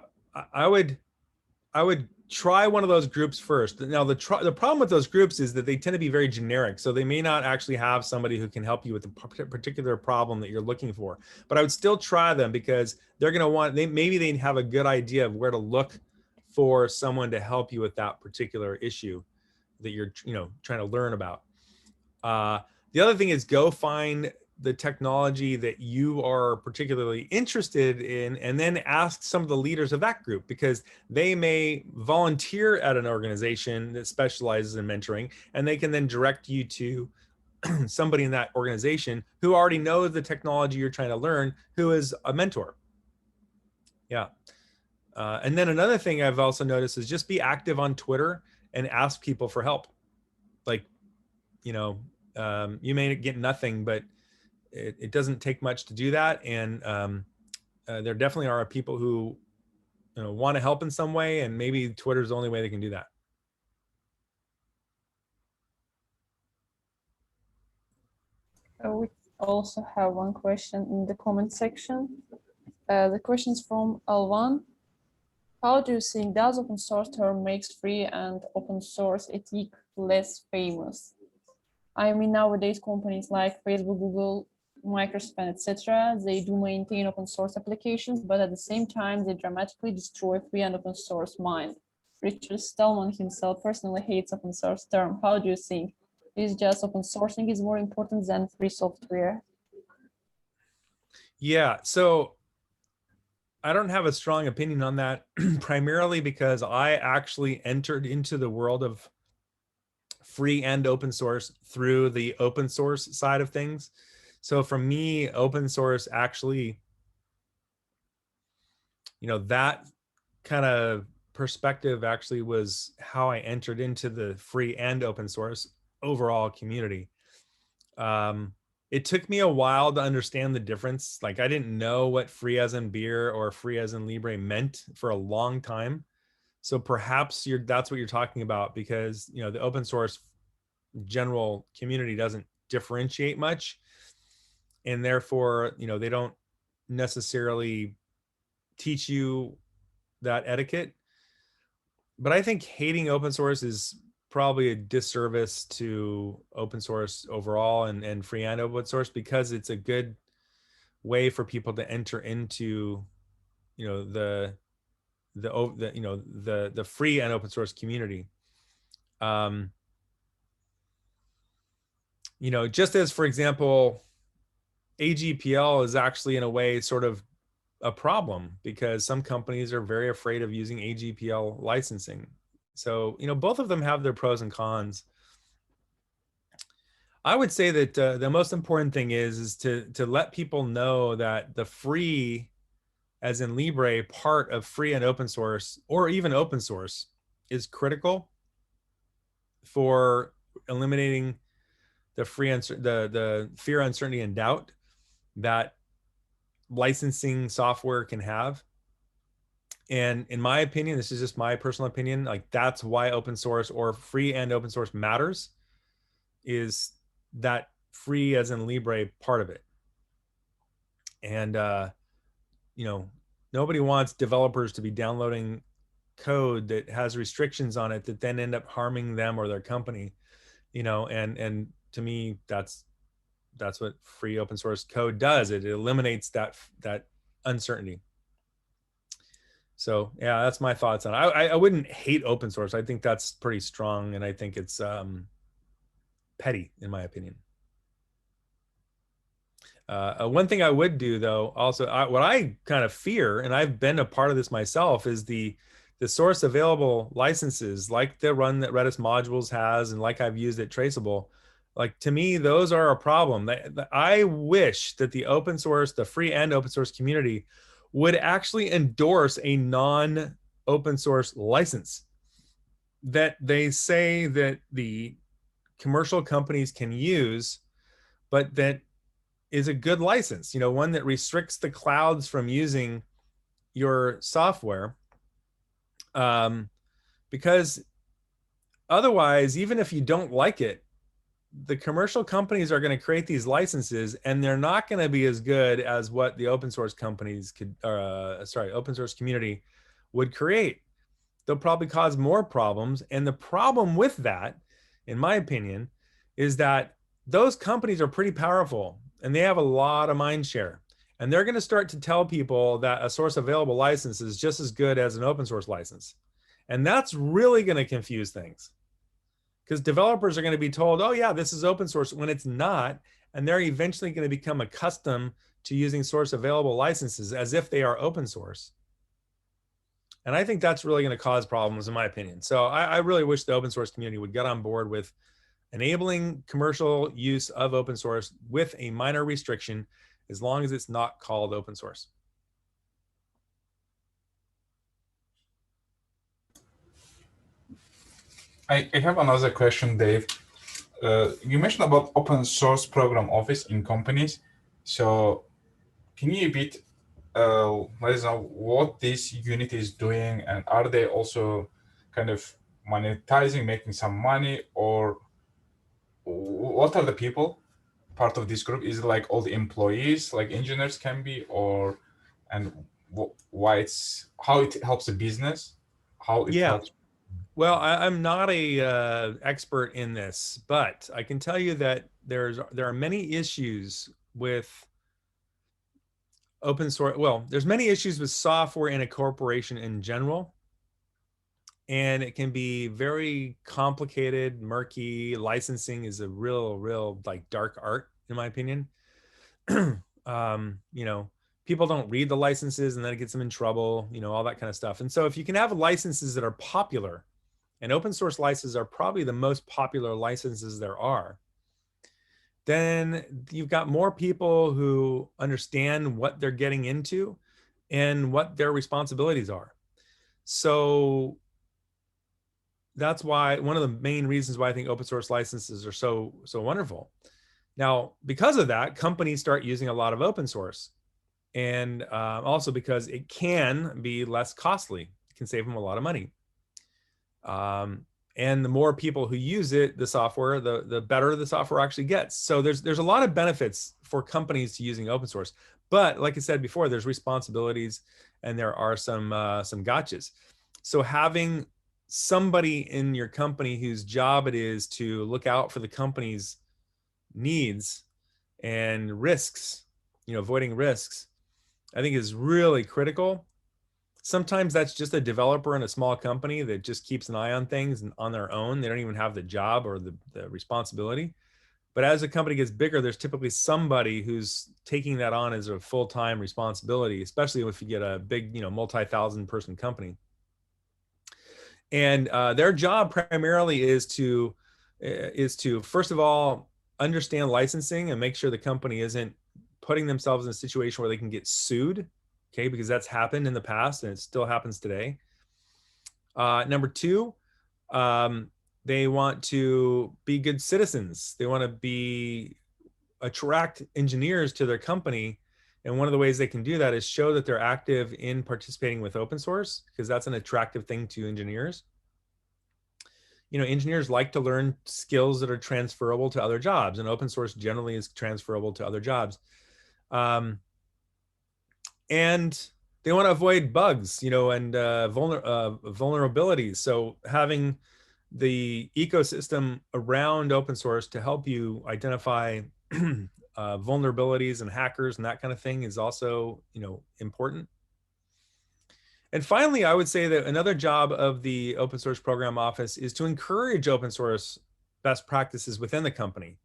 I would try one of those groups first. Now the problem with those groups is that they tend to be very generic. So they may not actually have somebody who can help you with a particular problem that you're looking for. But I would still try them, because they're going to want, maybe they have a good idea of where to look for someone to help you with that particular issue that you're trying to learn about. The other thing is, go find the technology that you are particularly interested in, and then ask some of the leaders of that group, because they may volunteer at an organization that specializes in mentoring, and they can then direct you to somebody in that organization who already knows the technology you're trying to learn, who is a mentor. Yeah. And then another thing I've also noticed is just be active on Twitter and ask people for help. Like, you know, you may get nothing, but it doesn't take much to do that. And there definitely are people who, you know, want to help in some way, and maybe Twitter is the only way they can do that. We also have one question in the comment section. The question is from Alvan. How do you think does open source term makes free and open source ethic less famous? I mean, nowadays companies like Facebook, Google, Microsoft, etc., they do maintain open source applications, but at the same time, they dramatically destroy free and open source mind. Richard Stallman himself personally hates open source term. How do you think? Is just open sourcing is more important than free software? Yeah, so I don't have a strong opinion on that, primarily because I actually entered into the world of free and open source through the open source side of things. So for me, open source actually, you know, that kind of perspective actually was how I entered into the free and open source overall community. It took me a while to understand the difference. Like, I didn't know what free as in beer or free as in libre meant for a long time. So perhaps that's what you're talking about, because, you know, the open source general community doesn't differentiate much, and therefore, you know, they don't necessarily teach you that etiquette. But I think hating open source is probably a disservice to open source overall, and free and open source, because it's a good way for people to enter into, you know, the you know, the free and open source community. You know, just as, for example, AGPL is actually in a way sort of a problem, because some companies are very afraid of using AGPL licensing. So, you know, both of them have their pros and cons. I would say that the most important thing is to let people know that the free, as in Libre, part of free and open source, or even open source, is critical for eliminating the the fear, uncertainty, and doubt that licensing software can have. And in my opinion, this is just my personal opinion, like, that's why open source, or free and open source, matters, is that free as in Libre part of it. And you know, nobody wants developers to be downloading code that has restrictions on it that then end up harming them or their company, you know. And to me, that's what free open source code does. It eliminates that uncertainty. So yeah, that's my thoughts on it. I wouldn't hate open source. I think that's pretty strong, and I think it's petty, in my opinion. One thing I would do, though, also, what I kind of fear, and I've been a part of this myself, is the source available licenses, like the run that Redis modules has, and like I've used at Traceable. Like, to me, those are a problem. I wish that the open source, the free and open source community, would actually endorse a non-open source license that they say that the commercial companies can use, but that is a good license, you know, one that restricts the clouds from using your software. Because otherwise, even if you don't like it, the commercial companies are going to create these licenses, and they're not going to be as good as what the open source companies could, open source community would create. They'll probably cause more problems. And the problem with that, in my opinion, is that those companies are pretty powerful, and they have a lot of mind share. And they're going to start to tell people that a source available license is just as good as an open source license. And that's really going to confuse things, because developers are going to be told, oh yeah, this is open source, when it's not. And they're eventually going to become accustomed to using source available licenses as if they are open source. And I think that's really going to cause problems, in my opinion. So I really wish the open source community would get on board with enabling commercial use of open source with a minor restriction, as long as it's not called open source. I have another question, Dave. You mentioned about open source program office in companies. So can you a bit let us know what this unit is doing, and are they also kind of monetizing, making some money, or what are the people part of this group? Is it like all the employees, like engineers can be, or and why it's how it helps the business, how it Yeah. helps? Well, I'm not a expert in this, but I can tell you that there are many issues with open source. Well, there's many issues with software in a corporation in general, and it can be very complicated, murky. Licensing is a real like dark art, in my opinion. You know, people don't read the licenses, and then it gets them in trouble. You know, all that kind of stuff. And so, if you can have licenses that are popular, and open source licenses are probably the most popular licenses there are, then you've got more people who understand what they're getting into and what their responsibilities are. So that's why one of the main reasons why I think open source licenses are so wonderful. Now, because of that, companies start using a lot of open source, and also because it can be less costly. It can save them a lot of money. And the more people who use it, the software, the better the software actually gets. So there's a lot of benefits for companies to using open source. But like I said before, there's responsibilities, and there are some gotchas. So having somebody in your company whose job it is to look out for the company's needs and risks, you know, avoiding risks, I think is really critical. Sometimes that's just a developer in a small company that just keeps an eye on things and on their own. They don't even have the job or the responsibility. But as a company gets bigger, there's typically somebody who's taking that on as a full-time responsibility, especially if you get a big, you know, multi-thousand person company. And their job primarily is to first of all understand licensing and make sure the company isn't putting themselves in a situation where they can get sued, okay, because that's happened in the past and it still happens today. Number two, they want to be good citizens. They want to attract engineers to their company. And one of the ways they can do that is show that they're active in participating with open source, because that's an attractive thing to engineers. You know, engineers like to learn skills that are transferable to other jobs, and open source generally is transferable to other jobs. And they want to avoid bugs, you know, and vulnerabilities. So having the ecosystem around open source to help you identify vulnerabilities and hackers and that kind of thing is also, you know, important. And finally, I would say that another job of the open source program office is to encourage open source best practices within the company.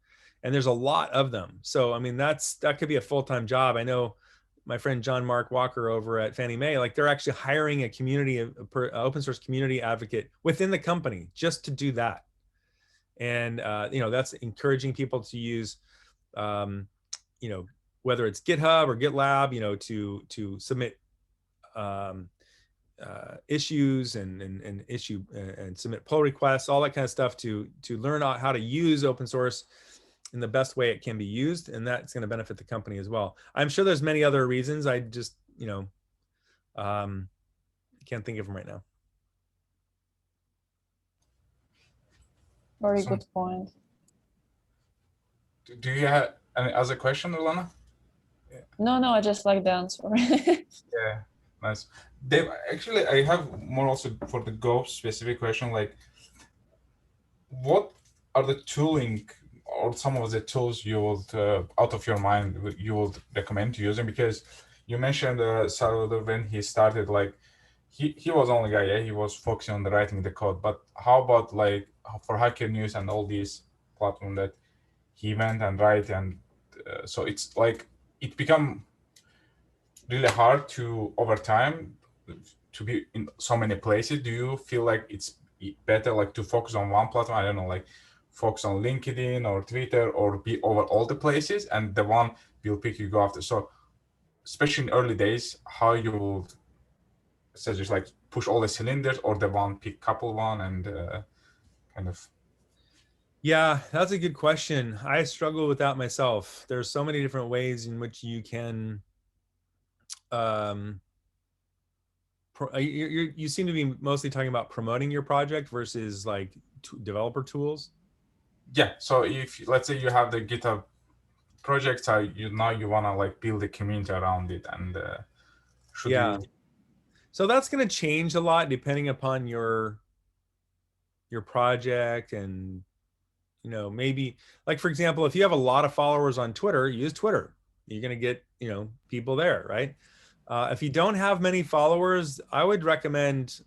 And there's a lot of them. So, I mean, that could be a full-time job. I know my friend John Mark Walker over at Fannie Mae, like they're actually hiring a open source community advocate within the company just to do that. And, you know, that's encouraging people to use, you know, whether it's GitHub or GitLab, you know, to submit issues and submit pull requests, all that kind of stuff to learn how to use open source in the best way it can be used, and that's going to benefit the company as well. I'm sure there's many other reasons. I just, you know, can't think of them right now. Very good point. Do you have any other question, Ilana? No, I just like the answer. Yeah, nice. Dave, actually, I have more also for the Go specific question, like what are the tooling or some of the tools you would, out of your mind, you would recommend using? Because you mentioned Salvador, when he started, like he was only guy, yeah, he was focusing on the writing the code. But how about like for Hacker News and all these platforms that he went and write, and so it's like it become really hard to over time to be in so many places. Do you feel like it's better like to focus on one platform? I don't know, like focus on LinkedIn or Twitter, or be over all the places, and the one will pick you go after. So especially in early days, how you would suggest like push all the cylinders, or the one pick couple one and kind of? Yeah, that's a good question. I struggle with that myself. There's so many different ways in which you can you seem to be mostly talking about promoting your project versus like developer tools. Yeah, so if let's say you have the GitHub project, you want to like build a community around it, and should Yeah. we? So that's going to change a lot depending upon your project, and you know, maybe like for example, if you have a lot of followers on Twitter, use Twitter. You're going to get, you know, people there, right? If you don't have many followers, I would recommend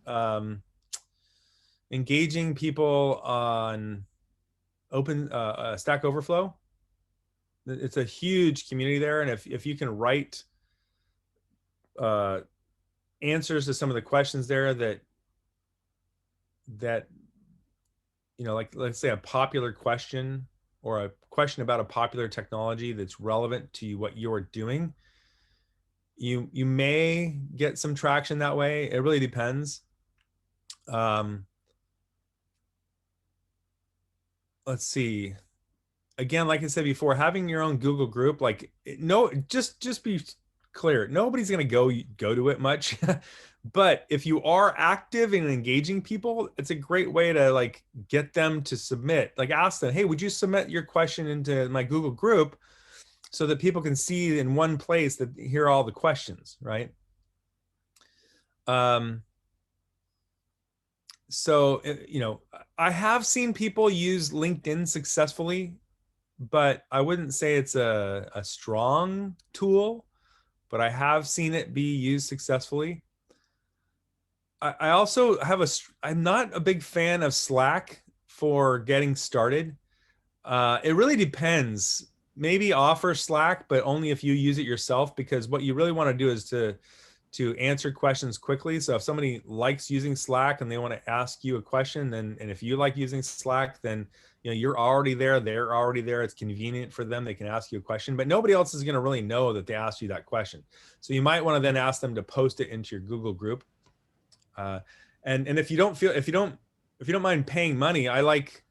engaging people on Stack Overflow. It's a huge community there, and if you can write answers to some of the questions there that you know, like let's say a popular question or a question about a popular technology that's relevant to what you're doing, you may get some traction that way. It really depends. Let's see. Again, like I said before, having your own Google group, like no, just be clear. Nobody's gonna go to it much. But if you are active in engaging people, it's a great way to like get them to submit. Like ask them, hey, would you submit your question into my Google group so that people can see in one place that here are all the questions, right? So you know, I have seen people use LinkedIn successfully, but I wouldn't say it's a strong tool, but I have seen it be used successfully. I also have I'm not a big fan of Slack for getting started. It really depends. Maybe offer Slack, but only if you use it yourself, because what you really want to do is to answer questions quickly. So if somebody likes using Slack and they want to ask you a question, then and if you like using Slack, then you know you're already there, they're already there. It's convenient for them. They can ask you a question, but nobody else is going to really know that they asked you that question. So you might want to then ask them to post it into your Google group. And if you don't mind paying money, I like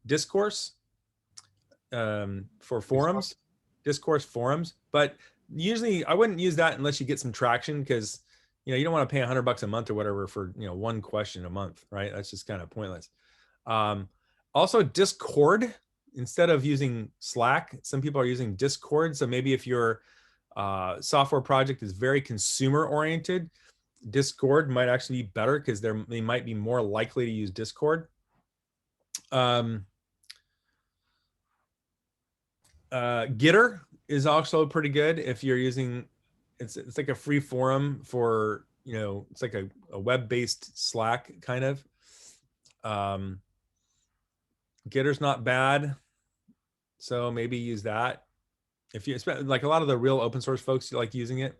Discourse for forums, Discourse forums. But usually I wouldn't use that unless you get some traction, because you know you don't want to pay $100 a month or whatever for, you know, one question a month, right? That's just kind of pointless. Also Discord, instead of using Slack, some people are using Discord. So maybe if your software project is very consumer oriented, Discord might actually be better because they might be more likely to use Discord. Gitter is also pretty good if you're using, it's like a free forum for, you know, it's like a web-based Slack kind of. Gitter's not bad, so maybe use that if you spend, like a lot of the real open source folks like using it.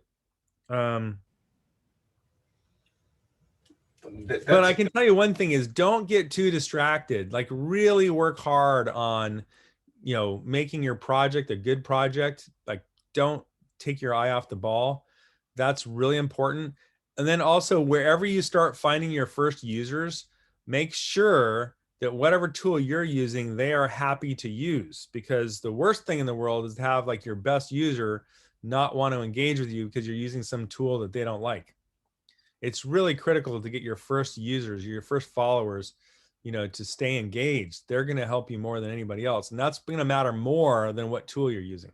But I can tell you one thing is, don't get too distracted. Like really work hard on, you know, making your project a good project. Like don't take your eye off the ball. That's really important. And then also, wherever you start finding your first users, make sure that whatever tool you're using, they are happy to use, because the worst thing in the world is to have like your best user not want to engage with you because you're using some tool that they don't like. It's really critical to get your first users, your first followers, you know, to stay engaged. They're going to help you more than anybody else. And that's going to matter more than what tool you're using.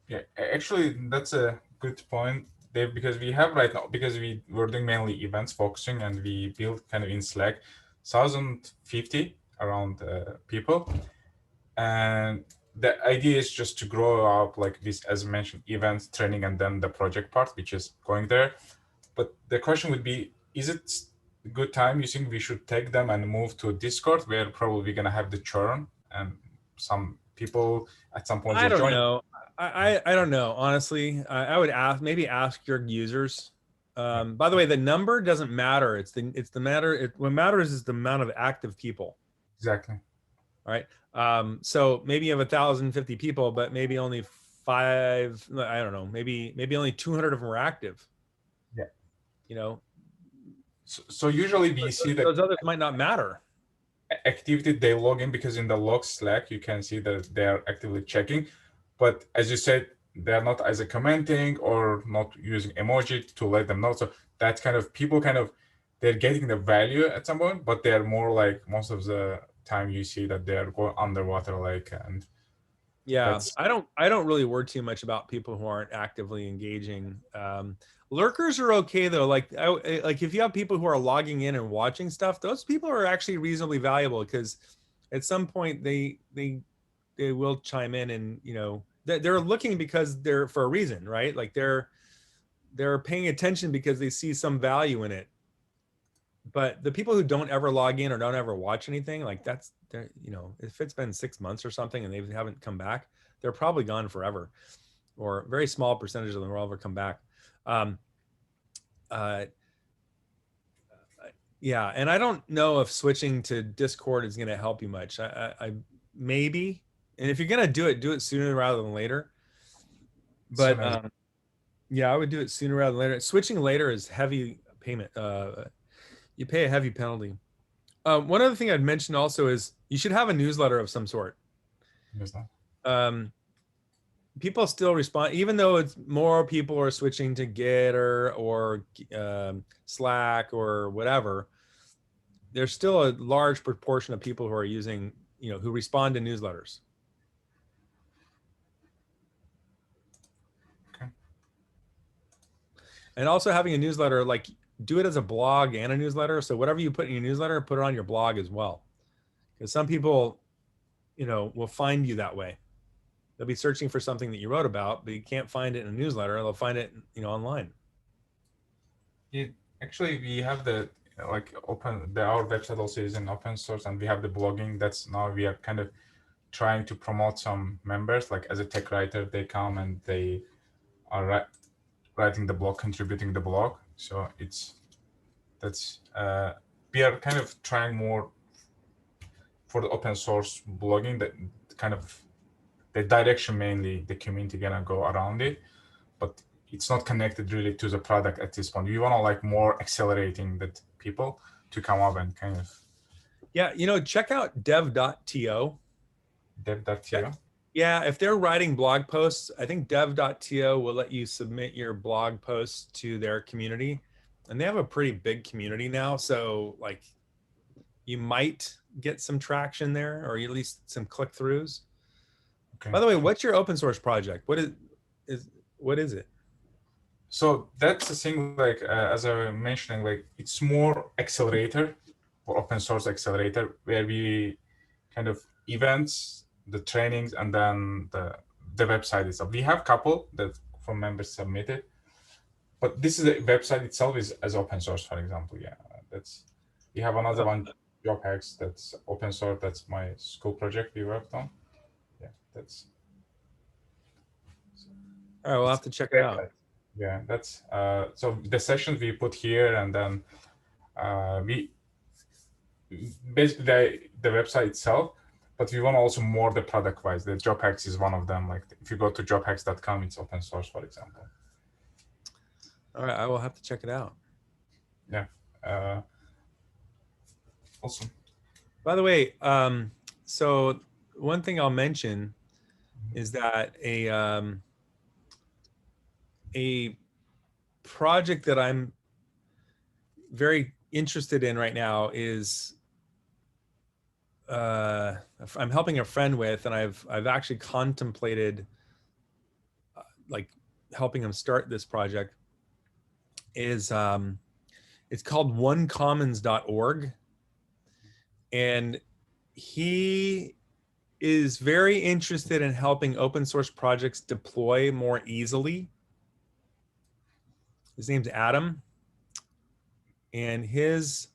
Yeah, actually, that's a good point, Dave, because we have right now, because we're doing mainly events focusing, and we build kind of in Slack 1,050 around people. And the idea is just to grow up like this, as mentioned, events, training, and then the project part, which is going there. But the question would be, is it a good time you think we should take them and move to Discord, where probably we're going to have the churn and some people at some point I will don't join? know. I don't know. Honestly, I would maybe ask your users. By the way, the number doesn't matter. What matters is the amount of active people. Exactly. All right. So maybe you have 1,050 people, but maybe only 5, I don't know, maybe only 200 of them are active. Yeah. You know, So usually we see that those others might not matter. activity they log in, because in the log Slack you can see that they are actively checking, but as you said, they're not either commenting or not using emoji to let them know. So that's kind of people kind of they're getting the value at some point, but they're more like most of the time you see that they're going underwater, like, and Yeah, that's I don't really worry too much about people who aren't actively engaging. Lurkers are okay though. Like like if you have people who are logging in and watching stuff, those people are actually reasonably valuable, because at some point they will chime in, and you know they're looking because they're for a reason, right? Like they're paying attention because they see some value in it. But the people who don't ever log in or don't ever watch anything, like that's they're, you know, if it's been 6 months or something and they haven't come back, they're probably gone forever, or a very small percentage of them will ever come back. Um, uh, yeah, and I don't know if switching to Discord is going to help you much. I maybe, and if you're going to do it sooner rather than later. But soon as yeah, I would do it sooner rather than later. Switching later is heavy payment. You pay a heavy penalty. One other thing I'd mention also is you should have a newsletter of some sort. People still respond, even though it's more people are switching to Gitter or Slack or whatever. There's still a large proportion of people who are using, you know, who respond to newsletters. Okay. And also having a newsletter, like do it as a blog and a newsletter. So whatever you put in your newsletter, put it on your blog as well. Because some people, you know, will find you that way. They'll be searching for something that you wrote about, but you can't find it in a newsletter. They'll find it, you know, online. Actually, we have the like our website also is in open source, and we have the blogging. That's now we are kind of trying to promote some members, like as a tech writer, they come and they are writing the blog, contributing the blog. So that's we are kind of trying more for the open source blogging, that kind of the direction mainly the community gonna go around it, but it's not connected really to the product at this point. We want to like more accelerating that people to come up and kind of. Yeah, you know, check out dev.to. Dev.to. Yeah, if they're writing blog posts, I think dev.to will let you submit your blog posts to their community. And they have a pretty big community now. So like you might get some traction there, or at least some click-throughs. Okay. By the way, what's your open source project? What is it? So that's the thing, like as I was mentioning, like it's more accelerator or open source accelerator, where we kind of events, the trainings, and then the website itself. We have a couple that from members submitted, but this is the website itself is as open source, for example. Yeah, that's we have another one, job hacks, that's open source. That's my school project we worked on. Yeah, that's. All right, we'll have to check it out. Yeah, that's so the sessions we put here, and then we basically the website itself, but we want also more the product wise. The job hacks is one of them. Like if you go to jobhacks.com, it's open source, for example. All right, I will have to check it out. Yeah, awesome. By the way, so one thing I'll mention is that a project that I'm very interested in right now is I'm helping a friend with, and I've actually contemplated like helping him start this project. Is it's called onecommons.org, and he is very interested in helping open source projects deploy more easily. His name's Adam, and he's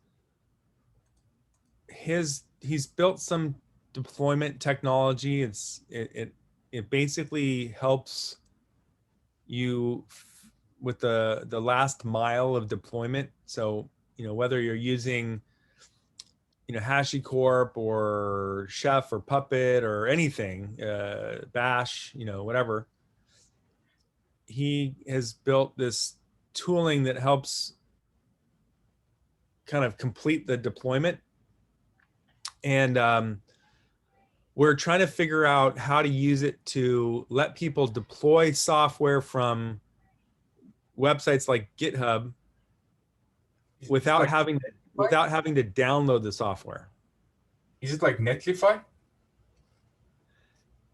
built some deployment technology. It basically helps you with the last mile of deployment. So, you know, whether you're using, you know, HashiCorp or Chef or Puppet or anything, Bash, you know, whatever, he has built this tooling that helps kind of complete the deployment. And we're trying to figure out how to use it to let people deploy software from websites like GitHub without like, having to download the software. Is it like Netlify?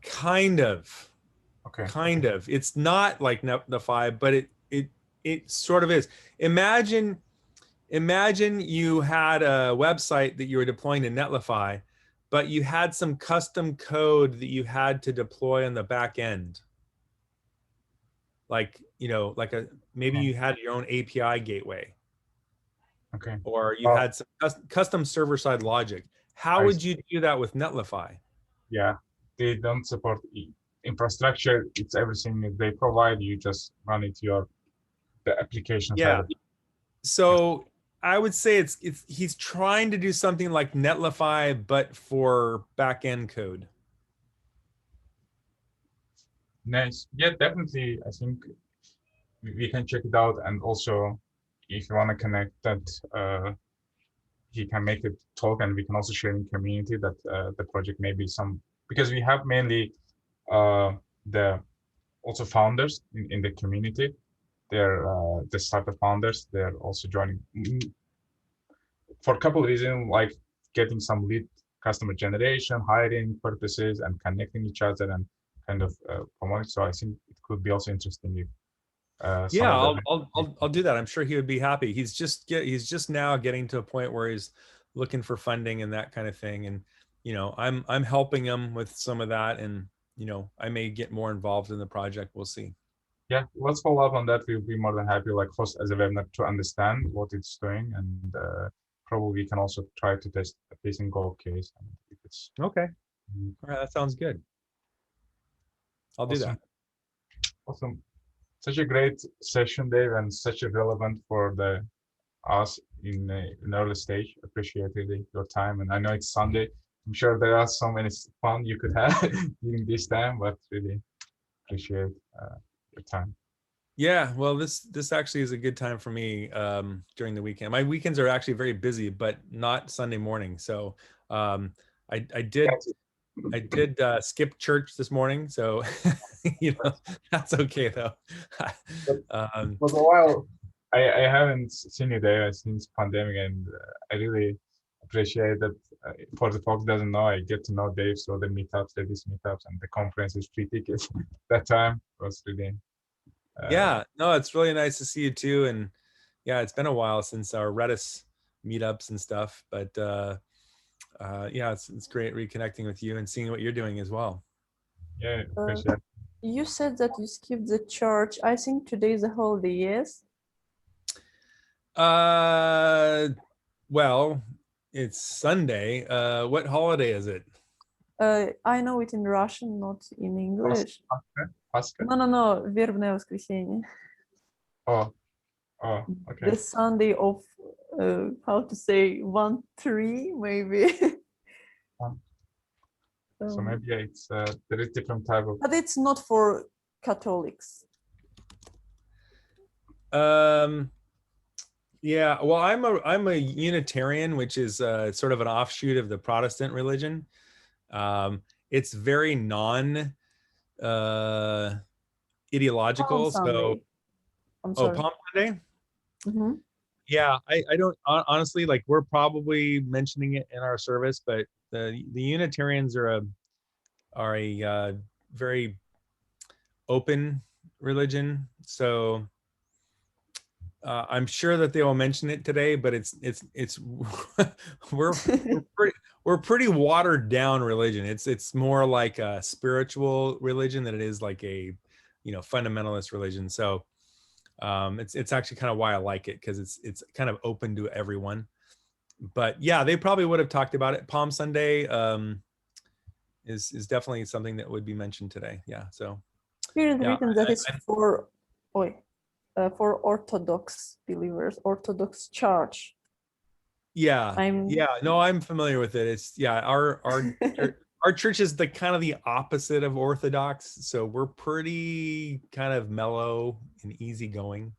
Kind of. Okay. Kind of. It's not like Netlify, but it sort of is. Imagine you had a website that you were deploying to Netlify, but you had some custom code that you had to deploy on the back end. Like, you know, like maybe you had your own API gateway. Okay. Or you had some custom server-side logic. How would you do that with Netlify? Yeah, they don't support infrastructure. It's everything they provide. You just run it the application side of it. So I would say he's trying to do something like Netlify, but for back-end code. Nice. Yeah, definitely. I think we can check it out. And also, if you want to connect that, he can make a talk, and we can also share in community that the project may be because we have mainly the also founders in the community. They're the startup founders. They're also joining for a couple of reasons, like getting some lead customer generation, hiring purposes, and connecting each other and kind of promoting. So I think it could be also interesting if I'll do that. I'm sure he would be happy. He's just now getting to a point where he's looking for funding and that kind of thing. And, you know, I'm helping him with some of that, and, you know, I may get more involved in the project. We'll see. Yeah, let's follow up on that. We'll be more than happy, like host as a webinar to understand what it's doing, and probably we can also try to test a pacing goal case. If it's okay. All right, that sounds good. I'll do that. Awesome. Such a great session, Dave, and such a relevant for us in an early stage. Appreciated your time, and I know it's Sunday. I'm sure there are so many fun you could have during this time, but really appreciate your time. Yeah, well, this actually is a good time for me during the weekend. My weekends are actually very busy, but not Sunday morning. So I did skip church this morning, so you know, that's okay though. For a while, I haven't seen you there since pandemic, and I really appreciate that. For the folks who doesn't know, I get to know Dave, so the meetups, these meetups, and the conferences, free tickets. That time was really. Yeah, no, it's really nice to see you too, and yeah, it's been a while since our Redis meetups and stuff, but yeah, it's great reconnecting with you and seeing what you're doing as well. Yeah, appreciate. You said that you skipped the church. I think today is a holiday, yes? Well, it's Sunday. What holiday is it? I know it in Russian, not in English. Pascha? No, вербное воскресенье. Oh, okay. The Sunday of, how to say, 1-3, maybe. So maybe it's there is different type of. But it's not for Catholics. Yeah, well, I'm a Unitarian, which is sort of an offshoot of the Protestant religion. It's very non ideological. So, Palm Sunday. Mm-hmm. Yeah, I don't honestly, like, we're probably mentioning it in our service, but the Unitarians are a very open religion. So I'm sure that they will mention it today, but it's we're pretty watered down religion. It's more like a spiritual religion than it is like a, you know, fundamentalist religion. So it's actually kind of why I like it, because it's kind of open to everyone. But yeah, they probably would have talked about it. Palm Sunday is definitely something that would be mentioned today. Yeah. So here is written that it's for Orthodox believers, Orthodox Church. Yeah. No, I'm familiar with it. It's our church is the kind of the opposite of Orthodox, so we're pretty kind of mellow and easygoing.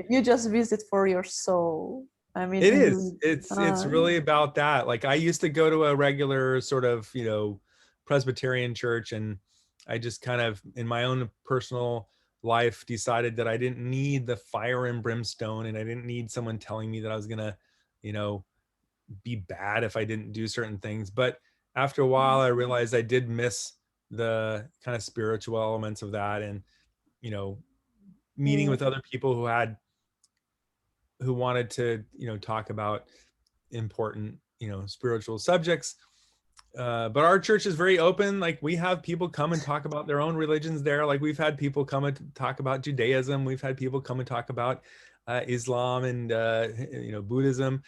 You just visit for your soul. I mean, It and is. It's really about that. Like I used to go to a regular sort of, Presbyterian church, and I just kind of in my own personal life decided that I didn't need the fire and brimstone, and I didn't need someone telling me that I was gonna, be bad if I didn't do certain things. But after a while, I realized I did miss the kind of spiritual elements of that, and meeting with other people who wanted to talk about important spiritual subjects. But our church is very open. Like we have people come and talk about their own religions there. Like we've had people come and talk about Judaism. We've had people come and talk about Islam and Buddhism.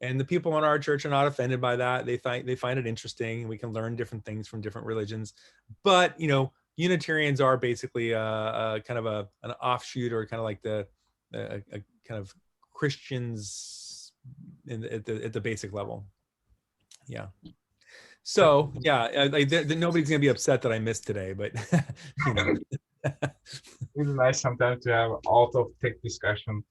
And the people in our church are not offended by that. They find it interesting. We can learn different things from different religions. But Unitarians are basically a kind of an offshoot, or kind of like a kind of Christians at the basic level. Yeah. So yeah, nobody's gonna be upset that I missed today, but It's nice sometimes to have out of tech discussion.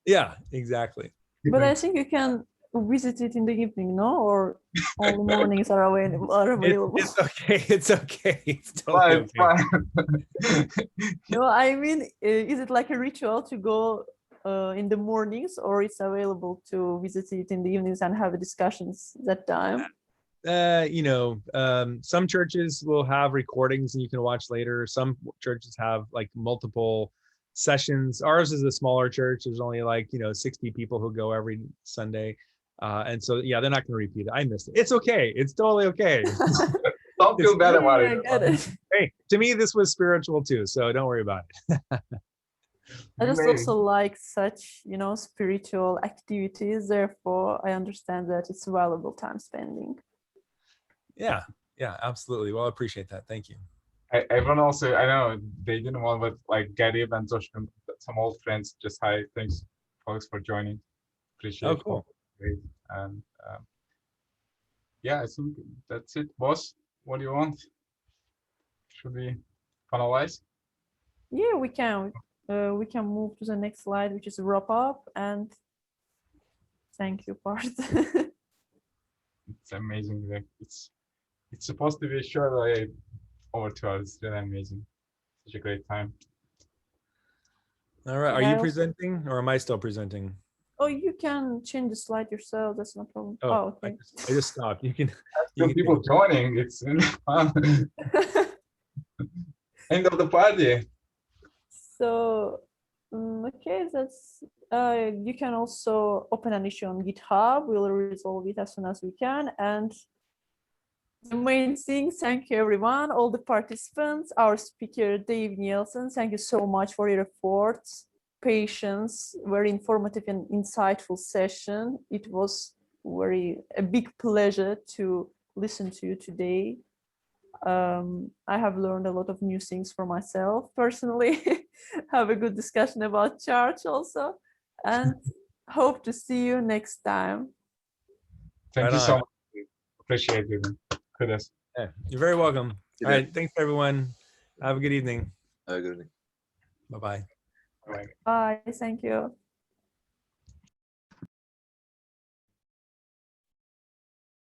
Yeah, exactly. But I think you can visit it in the evening, no? Or all the mornings are available. It's okay. It's okay. It's totally okay. No, I mean, is it like a ritual to go in the mornings, or it's available to visit it in the evenings and have discussions that time? Some churches will have recordings and you can watch later. Some churches have like multiple sessions. Ours is a smaller church. There's only 60 people who go every Sunday. And so, yeah, they're not going to repeat it. I missed it. It's okay. It's totally okay. Don't feel bad about it. Hey, to me, this was spiritual too. So don't worry about it. I just also like such, spiritual activities. Therefore, I understand that it's valuable time spending. Yeah, absolutely. Well, I appreciate that. Thank you. Everyone also, I know they didn't want, but like Garib and Josh, some old friends, just hi. Thanks, folks, for joining. Appreciate it. Oh, cool. Great. And yeah, I think that's it. Boss, what do you want? Should we finalize? Yeah, we can. We can move to the next slide, which is wrap up and thank you part. It's amazing. Like it's supposed to be short, like over 2 hours. It's really amazing. Such a great time. All right. Are you presenting, or am I still presenting? Oh, you can change the slide yourself. That's no problem. Oh, okay. I just stopped. You can. Still people joining. It's really fun. End of the party. So, okay, that's. You can also open an issue on GitHub. We'll resolve it as soon as we can. And the main thing, thank you everyone, all the participants, our speaker Dave Nielsen. Thank you so much for your efforts, patience, very informative and insightful session. It was a big pleasure to listen to you today. I have learned a lot of new things for myself personally. Have a good discussion about church also, and hope to see you next time. Thank you so much. Appreciate it. Kudos. Yeah, you're very welcome. All right. Thanks, everyone. Have a good evening. Have a good evening. Bye-bye. Bye. Bye. Thank you.